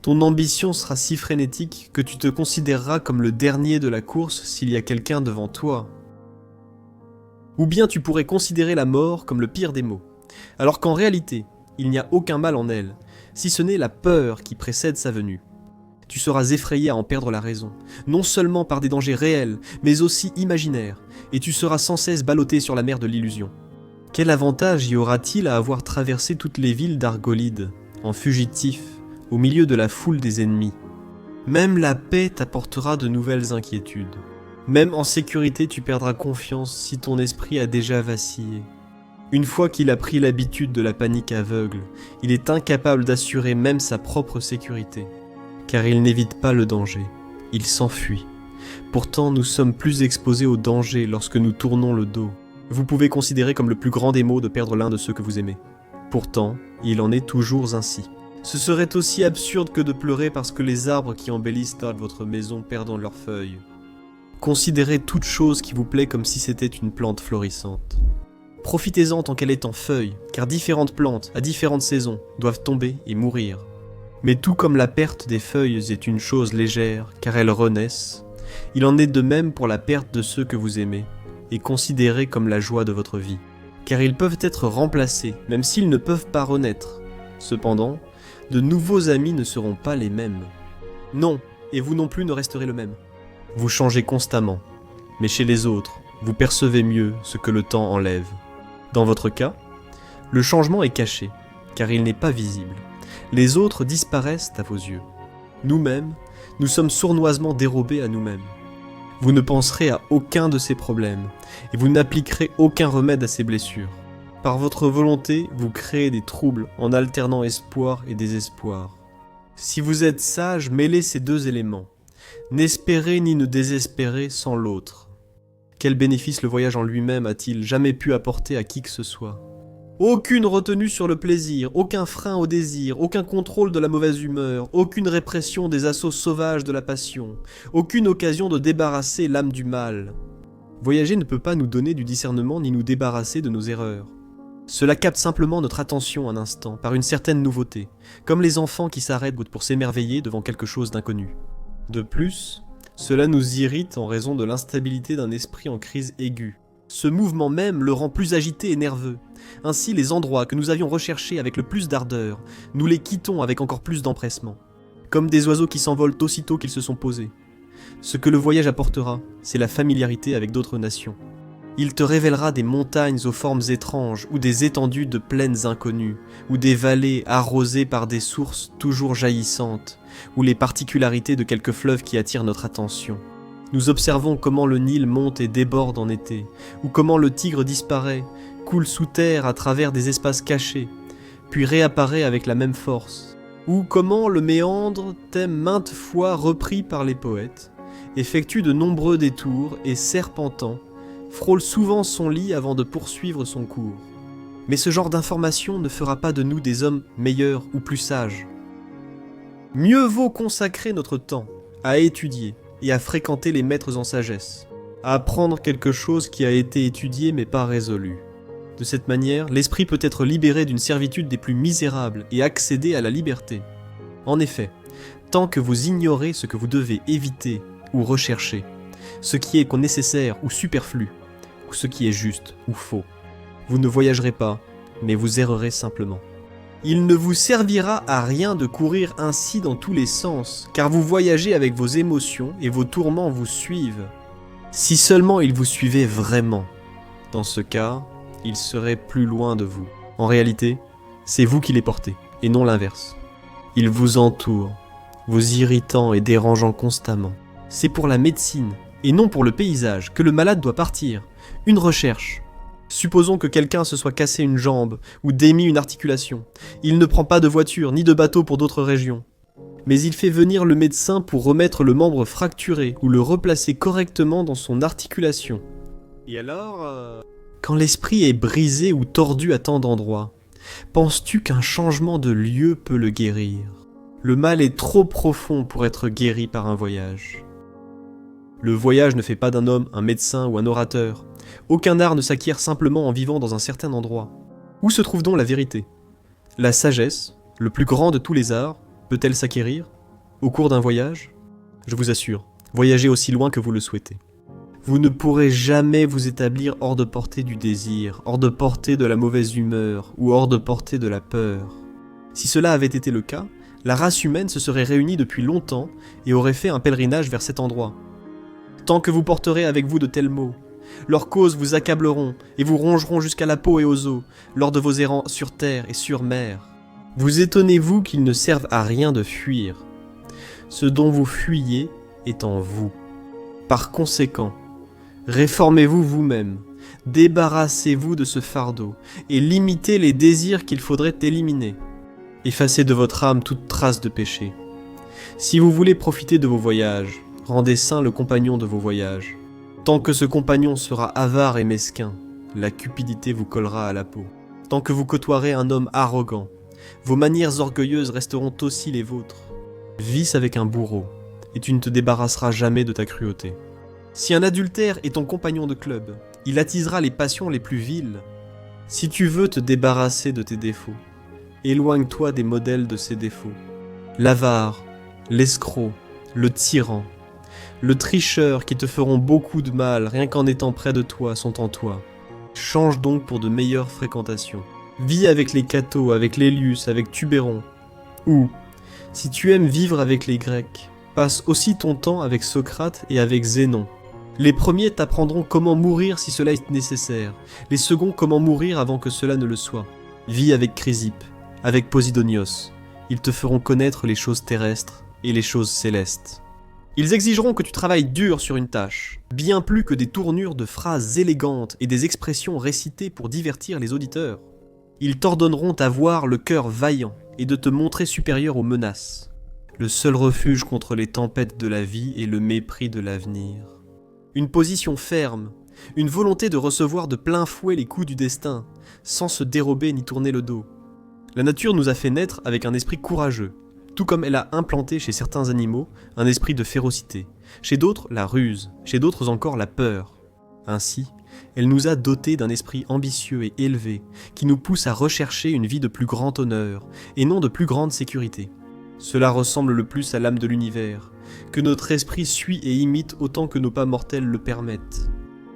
Ton ambition sera si frénétique que tu te considéreras comme le dernier de la course s'il y a quelqu'un devant toi. Ou bien tu pourrais considérer la mort comme le pire des maux, alors qu'en réalité, il n'y a aucun mal en elle, si ce n'est la peur qui précède sa venue. Tu seras effrayé à en perdre la raison, non seulement par des dangers réels, mais aussi imaginaires, et tu seras sans cesse ballotté sur la mer de l'illusion. Quel avantage y aura-t-il à avoir traversé toutes les villes d'Argolide, en fugitif, au milieu de la foule des ennemis? Même la paix t'apportera de nouvelles inquiétudes. Même en sécurité tu perdras confiance si ton esprit a déjà vacillé. Une fois qu'il a pris l'habitude de la panique aveugle, il est incapable d'assurer même sa propre sécurité. Car il n'évite pas le danger, il s'enfuit. Pourtant nous sommes plus exposés au danger lorsque nous tournons le dos. Vous pouvez considérer comme le plus grand des maux de perdre l'un de ceux que vous aimez. Pourtant, il en est toujours ainsi. Ce serait aussi absurde que de pleurer parce que les arbres qui embellissent votre maison perdent leurs feuilles. Considérez toute chose qui vous plaît comme si c'était une plante florissante. Profitez-en tant qu'elle est en feuilles, car différentes plantes, à différentes saisons, doivent tomber et mourir. Mais tout comme la perte des feuilles est une chose légère, car elles renaissent, il en est de même pour la perte de ceux que vous aimez, et considérez comme la joie de votre vie. Car ils peuvent être remplacés, même s'ils ne peuvent pas renaître. Cependant, de nouveaux amis ne seront pas les mêmes. Non, et vous non plus ne resterez le même. Vous changez constamment, mais chez les autres, vous percevez mieux ce que le temps enlève. Dans votre cas, le changement est caché, car il n'est pas visible. Les autres disparaissent à vos yeux. Nous-mêmes, nous sommes sournoisement dérobés à nous-mêmes. Vous ne penserez à aucun de ces problèmes, et vous n'appliquerez aucun remède à ces blessures. Par votre volonté, vous créez des troubles en alternant espoir et désespoir. Si vous êtes sage, mêlez ces deux éléments. N'espérez ni ne désespérez sans l'autre. Quel bénéfice le voyage en lui-même a-t-il jamais pu apporter à qui que ce soit? Aucune retenue sur le plaisir, aucun frein au désir, aucun contrôle de la mauvaise humeur, aucune répression des assauts sauvages de la passion, aucune occasion de débarrasser l'âme du mal. Voyager ne peut pas nous donner du discernement ni nous débarrasser de nos erreurs. Cela capte simplement notre attention un instant par une certaine nouveauté, comme les enfants qui s'arrêtent pour s'émerveiller devant quelque chose d'inconnu. De plus, cela nous irrite en raison de l'instabilité d'un esprit en crise aiguë. Ce mouvement même le rend plus agité et nerveux. Ainsi, les endroits que nous avions recherchés avec le plus d'ardeur, nous les quittons avec encore plus d'empressement, comme des oiseaux qui s'envolent aussitôt qu'ils se sont posés. Ce que le voyage apportera, c'est la familiarité avec d'autres nations. Il te révélera des montagnes aux formes étranges, ou des étendues de plaines inconnues, ou des vallées arrosées par des sources toujours jaillissantes, ou les particularités de quelques fleuves qui attirent notre attention. Nous observons comment le Nil monte et déborde en été, ou comment le Tigre disparaît, coule sous terre à travers des espaces cachés, puis réapparaît avec la même force, ou comment le méandre, thème maintes fois repris par les poètes, effectue de nombreux détours et serpentant, frôle souvent son lit avant de poursuivre son cours. Mais ce genre d'information ne fera pas de nous des hommes meilleurs ou plus sages. Mieux vaut consacrer notre temps à étudier et à fréquenter les maîtres en sagesse, à apprendre quelque chose qui a été étudié mais pas résolu. De cette manière, l'esprit peut être libéré d'une servitude des plus misérables et accéder à la liberté. En effet, tant que vous ignorez ce que vous devez éviter ou rechercher, ce qui est nécessaire ou superflu, ou ce qui est juste ou faux, vous ne voyagerez pas, mais vous errerez simplement. Il ne vous servira à rien de courir ainsi dans tous les sens, car vous voyagez avec vos émotions et vos tourments vous suivent. Si seulement ils vous suivaient vraiment, dans ce cas, ils seraient plus loin de vous. En réalité, c'est vous qui les portez, et non l'inverse. Ils vous entourent, vous irritant et dérangeant constamment. C'est pour la médecine, et non pour le paysage, que le malade doit partir. Une recherche, Supposons que quelqu'un se soit cassé une jambe ou démis une articulation. Il ne prend pas de voiture ni de bateau pour d'autres régions. Mais il fait venir le médecin pour remettre le membre fracturé ou le replacer correctement dans son articulation. Et alors Quand l'esprit est brisé ou tordu à tant d'endroits, penses-tu qu'un changement de lieu peut le guérir? Le mal est trop profond pour être guéri par un voyage. Le voyage ne fait pas d'un homme un médecin ou un orateur. Aucun art ne s'acquiert simplement en vivant dans un certain endroit. Où se trouve donc la vérité? La sagesse, le plus grand de tous les arts, peut-elle s'acquérir au cours d'un voyage? Je vous assure, voyagez aussi loin que vous le souhaitez. Vous ne pourrez jamais vous établir hors de portée du désir, hors de portée de la mauvaise humeur ou hors de portée de la peur. Si cela avait été le cas, la race humaine se serait réunie depuis longtemps et aurait fait un pèlerinage vers cet endroit. Tant que vous porterez avec vous de tels maux, leurs causes vous accableront et vous rongeront jusqu'à la peau et aux os lors de vos errants sur terre et sur mer. Vous étonnez-vous qu'ils ne servent à rien de fuir. Ce dont vous fuyez est en vous. Par conséquent, réformez-vous vous-même, débarrassez-vous de ce fardeau et limitez les désirs qu'il faudrait éliminer. Effacez de votre âme toute trace de péché. Si vous voulez profiter de vos voyages, rendez saint le compagnon de vos voyages. Tant que ce compagnon sera avare et mesquin, la cupidité vous collera à la peau. Tant que vous côtoierez un homme arrogant, vos manières orgueilleuses resteront aussi les vôtres. Vis avec un bourreau, et tu ne te débarrasseras jamais de ta cruauté. Si un adultère est ton compagnon de club, il attisera les passions les plus viles. Si tu veux te débarrasser de tes défauts, éloigne-toi des modèles de ces défauts. L'avare, l'escroc, le tyran, le tricheur qui te feront beaucoup de mal rien qu'en étant près de toi sont en toi. Change donc pour de meilleures fréquentations. Vis avec les Cato, avec Lélius, avec Tubéron. Ou, si tu aimes vivre avec les Grecs, passe aussi ton temps avec Socrate et avec Zénon. Les premiers t'apprendront comment mourir si cela est nécessaire, les seconds comment mourir avant que cela ne le soit. Vis avec Chrysippe, avec Posidonios. Ils te feront connaître les choses terrestres et les choses célestes. Ils exigeront que tu travailles dur sur une tâche, bien plus que des tournures de phrases élégantes et des expressions récitées pour divertir les auditeurs. Ils t'ordonneront d'avoir le cœur vaillant et de te montrer supérieur aux menaces. Le seul refuge contre les tempêtes de la vie est le mépris de l'avenir. Une position ferme, une volonté de recevoir de plein fouet les coups du destin, sans se dérober ni tourner le dos. La nature nous a fait naître avec un esprit courageux, tout comme elle a implanté chez certains animaux un esprit de férocité, chez d'autres la ruse, chez d'autres encore la peur. Ainsi, elle nous a dotés d'un esprit ambitieux et élevé, qui nous pousse à rechercher une vie de plus grand honneur, et non de plus grande sécurité. Cela ressemble le plus à l'âme de l'univers, que notre esprit suit et imite autant que nos pas mortels le permettent.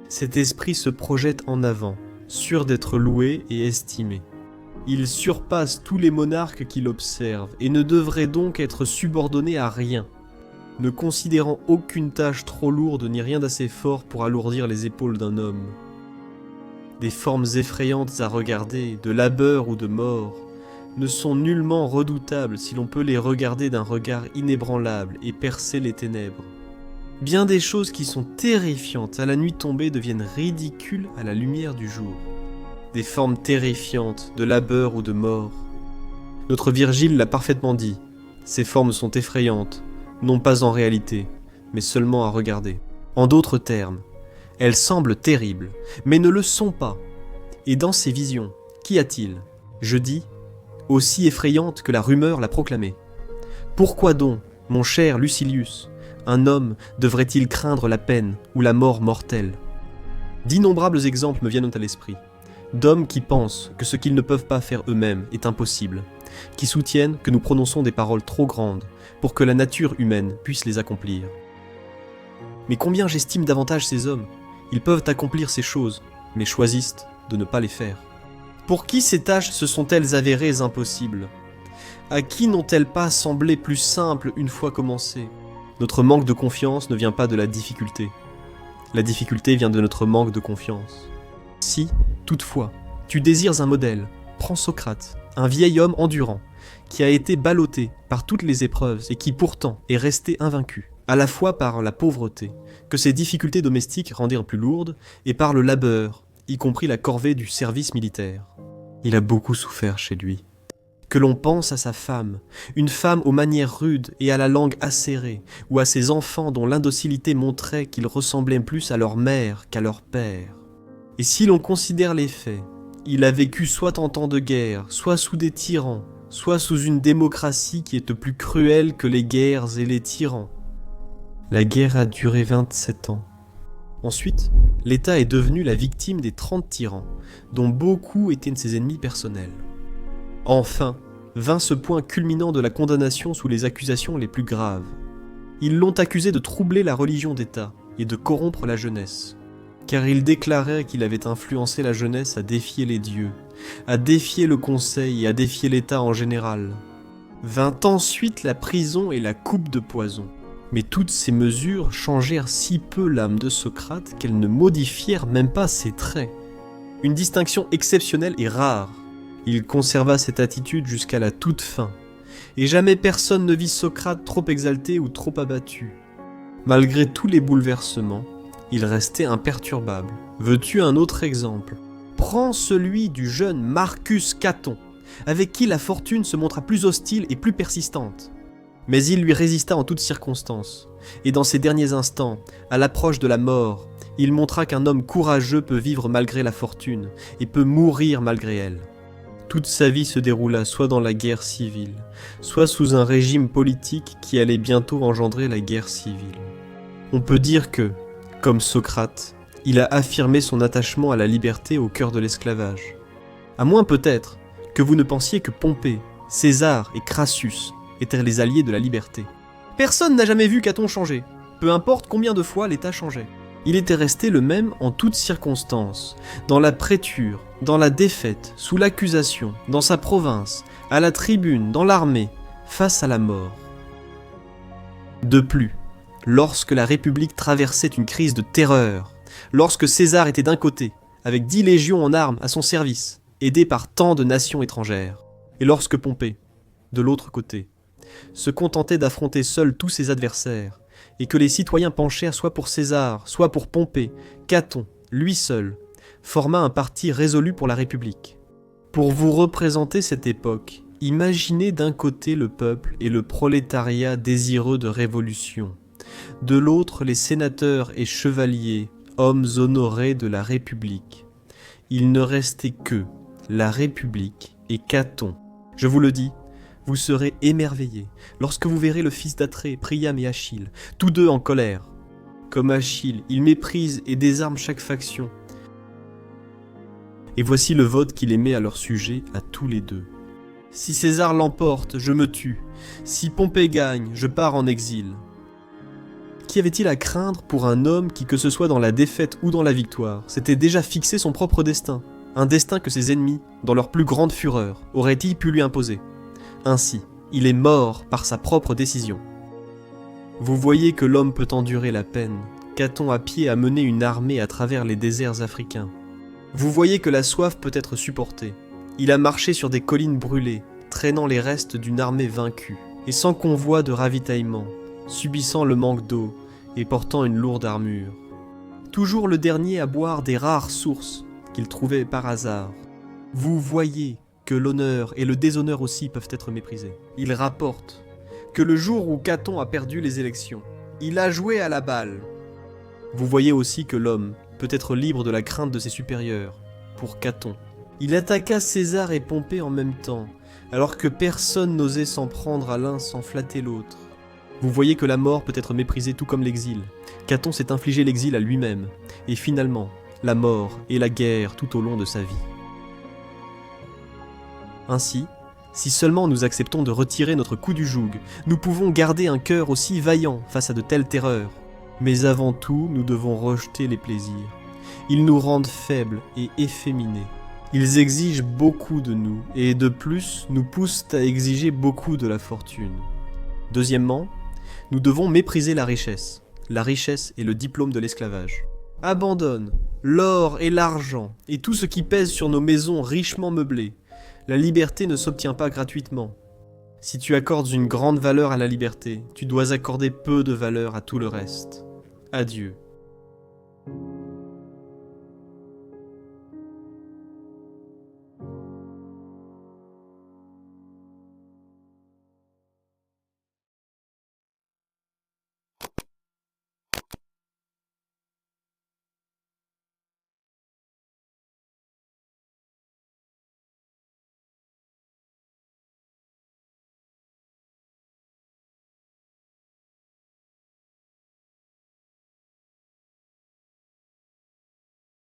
Cet esprit se projette en avant, sûr d'être loué et estimé. Il surpasse tous les monarques qui l'observent et ne devrait donc être subordonné à rien, ne considérant aucune tâche trop lourde ni rien d'assez fort pour alourdir les épaules d'un homme. Des formes effrayantes à regarder, de labeur ou de mort, ne sont nullement redoutables si l'on peut les regarder d'un regard inébranlable et percer les ténèbres. Bien des choses qui sont terrifiantes à la nuit tombée deviennent ridicules à la lumière du jour. Des formes terrifiantes, de labeur ou de mort. Notre Virgile l'a parfaitement dit, ces formes sont effrayantes, non pas en réalité, mais seulement à regarder. En d'autres termes, elles semblent terribles, mais ne le sont pas. Et dans ces visions, qu'y a-t-il? Je dis, aussi effrayantes que la rumeur l'a proclamée. Pourquoi donc, mon cher Lucilius, un homme devrait-il craindre la peine ou la mort mortelle? D'innombrables exemples me viennent à l'esprit. D'hommes qui pensent que ce qu'ils ne peuvent pas faire eux-mêmes est impossible, qui soutiennent que nous prononçons des paroles trop grandes pour que la nature humaine puisse les accomplir. Mais combien j'estime davantage ces hommes? Ils peuvent accomplir ces choses, mais choisissent de ne pas les faire. Pour qui ces tâches se sont-elles avérées impossibles? À qui n'ont-elles pas semblé plus simples une fois commencées? Notre manque de confiance ne vient pas de la difficulté. La difficulté vient de notre manque de confiance. Si, toutefois, tu désires un modèle, prends Socrate, un vieil homme endurant, qui a été ballotté par toutes les épreuves et qui pourtant est resté invaincu, à la fois par la pauvreté, que ses difficultés domestiques rendirent plus lourdes, et par le labeur, y compris la corvée du service militaire. Il a beaucoup souffert chez lui. Que l'on pense à sa femme, une femme aux manières rudes et à la langue acérée, ou à ses enfants dont l'indocilité montrait qu'ils ressemblaient plus à leur mère qu'à leur père. Et si l'on considère les faits, il a vécu soit en temps de guerre, soit sous des tyrans, soit sous une démocratie qui est plus cruelle que les guerres et les tyrans. La guerre a duré 27 ans. Ensuite, l'État est devenu la victime des 30 tyrans, dont beaucoup étaient ses ennemis personnels. Enfin, vint ce point culminant de la condamnation sous les accusations les plus graves. Ils l'ont accusé de troubler la religion d'État et de corrompre la jeunesse, car il déclarait qu'il avait influencé la jeunesse à défier les dieux, à défier le conseil et à défier l'État en général. Vint ensuite la prison et la coupe de poison. Mais toutes ces mesures changèrent si peu l'âme de Socrate qu'elles ne modifièrent même pas ses traits. Une distinction exceptionnelle et rare. Il conserva cette attitude jusqu'à la toute fin, et jamais personne ne vit Socrate trop exalté ou trop abattu. Malgré tous les bouleversements, il restait imperturbable. Veux-tu un autre exemple ? Prends celui du jeune Marcus Caton, avec qui la fortune se montra plus hostile et plus persistante. Mais il lui résista en toutes circonstances, et dans ses derniers instants, à l'approche de la mort, il montra qu'un homme courageux peut vivre malgré la fortune, et peut mourir malgré elle. Toute sa vie se déroula soit dans la guerre civile, soit sous un régime politique qui allait bientôt engendrer la guerre civile. On peut dire que, comme Socrate, il a affirmé son attachement à la liberté au cœur de l'esclavage. À moins peut-être que vous ne pensiez que Pompée, César et Crassus étaient les alliés de la liberté. Personne n'a jamais vu Caton changer, peu importe combien de fois l'État changeait. Il était resté le même en toutes circonstances, dans la préture, dans la défaite, sous l'accusation, dans sa province, à la tribune, dans l'armée, face à la mort. De plus, lorsque la République traversait une crise de terreur, lorsque César était d'un côté, avec 10 légions en armes à son service, aidé par tant de nations étrangères, et lorsque Pompée, de l'autre côté, se contentait d'affronter seul tous ses adversaires, et que les citoyens penchèrent soit pour César, soit pour Pompée, Caton, lui seul, forma un parti résolu pour la République. Pour vous représenter cette époque, imaginez d'un côté le peuple et le prolétariat désireux de révolution, de l'autre les sénateurs et chevaliers, hommes honorés de la République. Il ne restait que la République et Caton. Je vous le dis, vous serez émerveillés lorsque vous verrez le fils d'Atrée, Priam et Achille, tous deux en colère. Comme Achille, il méprise et désarme chaque faction. Et voici le vote qu'il émet à leur sujet à tous les deux. Si César l'emporte, je me tue. Si Pompée gagne, je pars en exil. Qu'y avait-il à craindre pour un homme qui, que ce soit dans la défaite ou dans la victoire, s'était déjà fixé son propre destin, un destin que ses ennemis, dans leur plus grande fureur, auraient-ils pu lui imposer ? Ainsi, il est mort par sa propre décision. Vous voyez que l'homme peut endurer la peine. Caton à pied a mené une armée à travers les déserts africains. Vous voyez que la soif peut être supportée. Il a marché sur des collines brûlées, traînant les restes d'une armée vaincue, et sans convoi de ravitaillement, subissant le manque d'eau et portant une lourde armure. Toujours le dernier à boire des rares sources qu'il trouvait par hasard. Vous voyez que l'honneur et le déshonneur aussi peuvent être méprisés. Il rapporte que le jour où Caton a perdu les élections, il a joué à la balle. Vous voyez aussi que l'homme peut être libre de la crainte de ses supérieurs. Pour Caton, il attaqua César et Pompée en même temps, alors que personne n'osait s'en prendre à l'un sans flatter l'autre. Vous voyez que la mort peut être méprisée tout comme l'exil. Caton s'est infligé l'exil à lui-même, et finalement, la mort et la guerre tout au long de sa vie. Ainsi, si seulement nous acceptons de retirer notre coup du joug, nous pouvons garder un cœur aussi vaillant face à de telles terreurs. Mais avant tout, nous devons rejeter les plaisirs. Ils nous rendent faibles et efféminés. Ils exigent beaucoup de nous, et de plus, nous poussent à exiger beaucoup de la fortune. Deuxièmement, nous devons mépriser la richesse. La richesse est le diplôme de l'esclavage. Abandonne l'or et l'argent, et tout ce qui pèse sur nos maisons richement meublées. La liberté ne s'obtient pas gratuitement. Si tu accordes une grande valeur à la liberté, tu dois accorder peu de valeur à tout le reste. Adieu.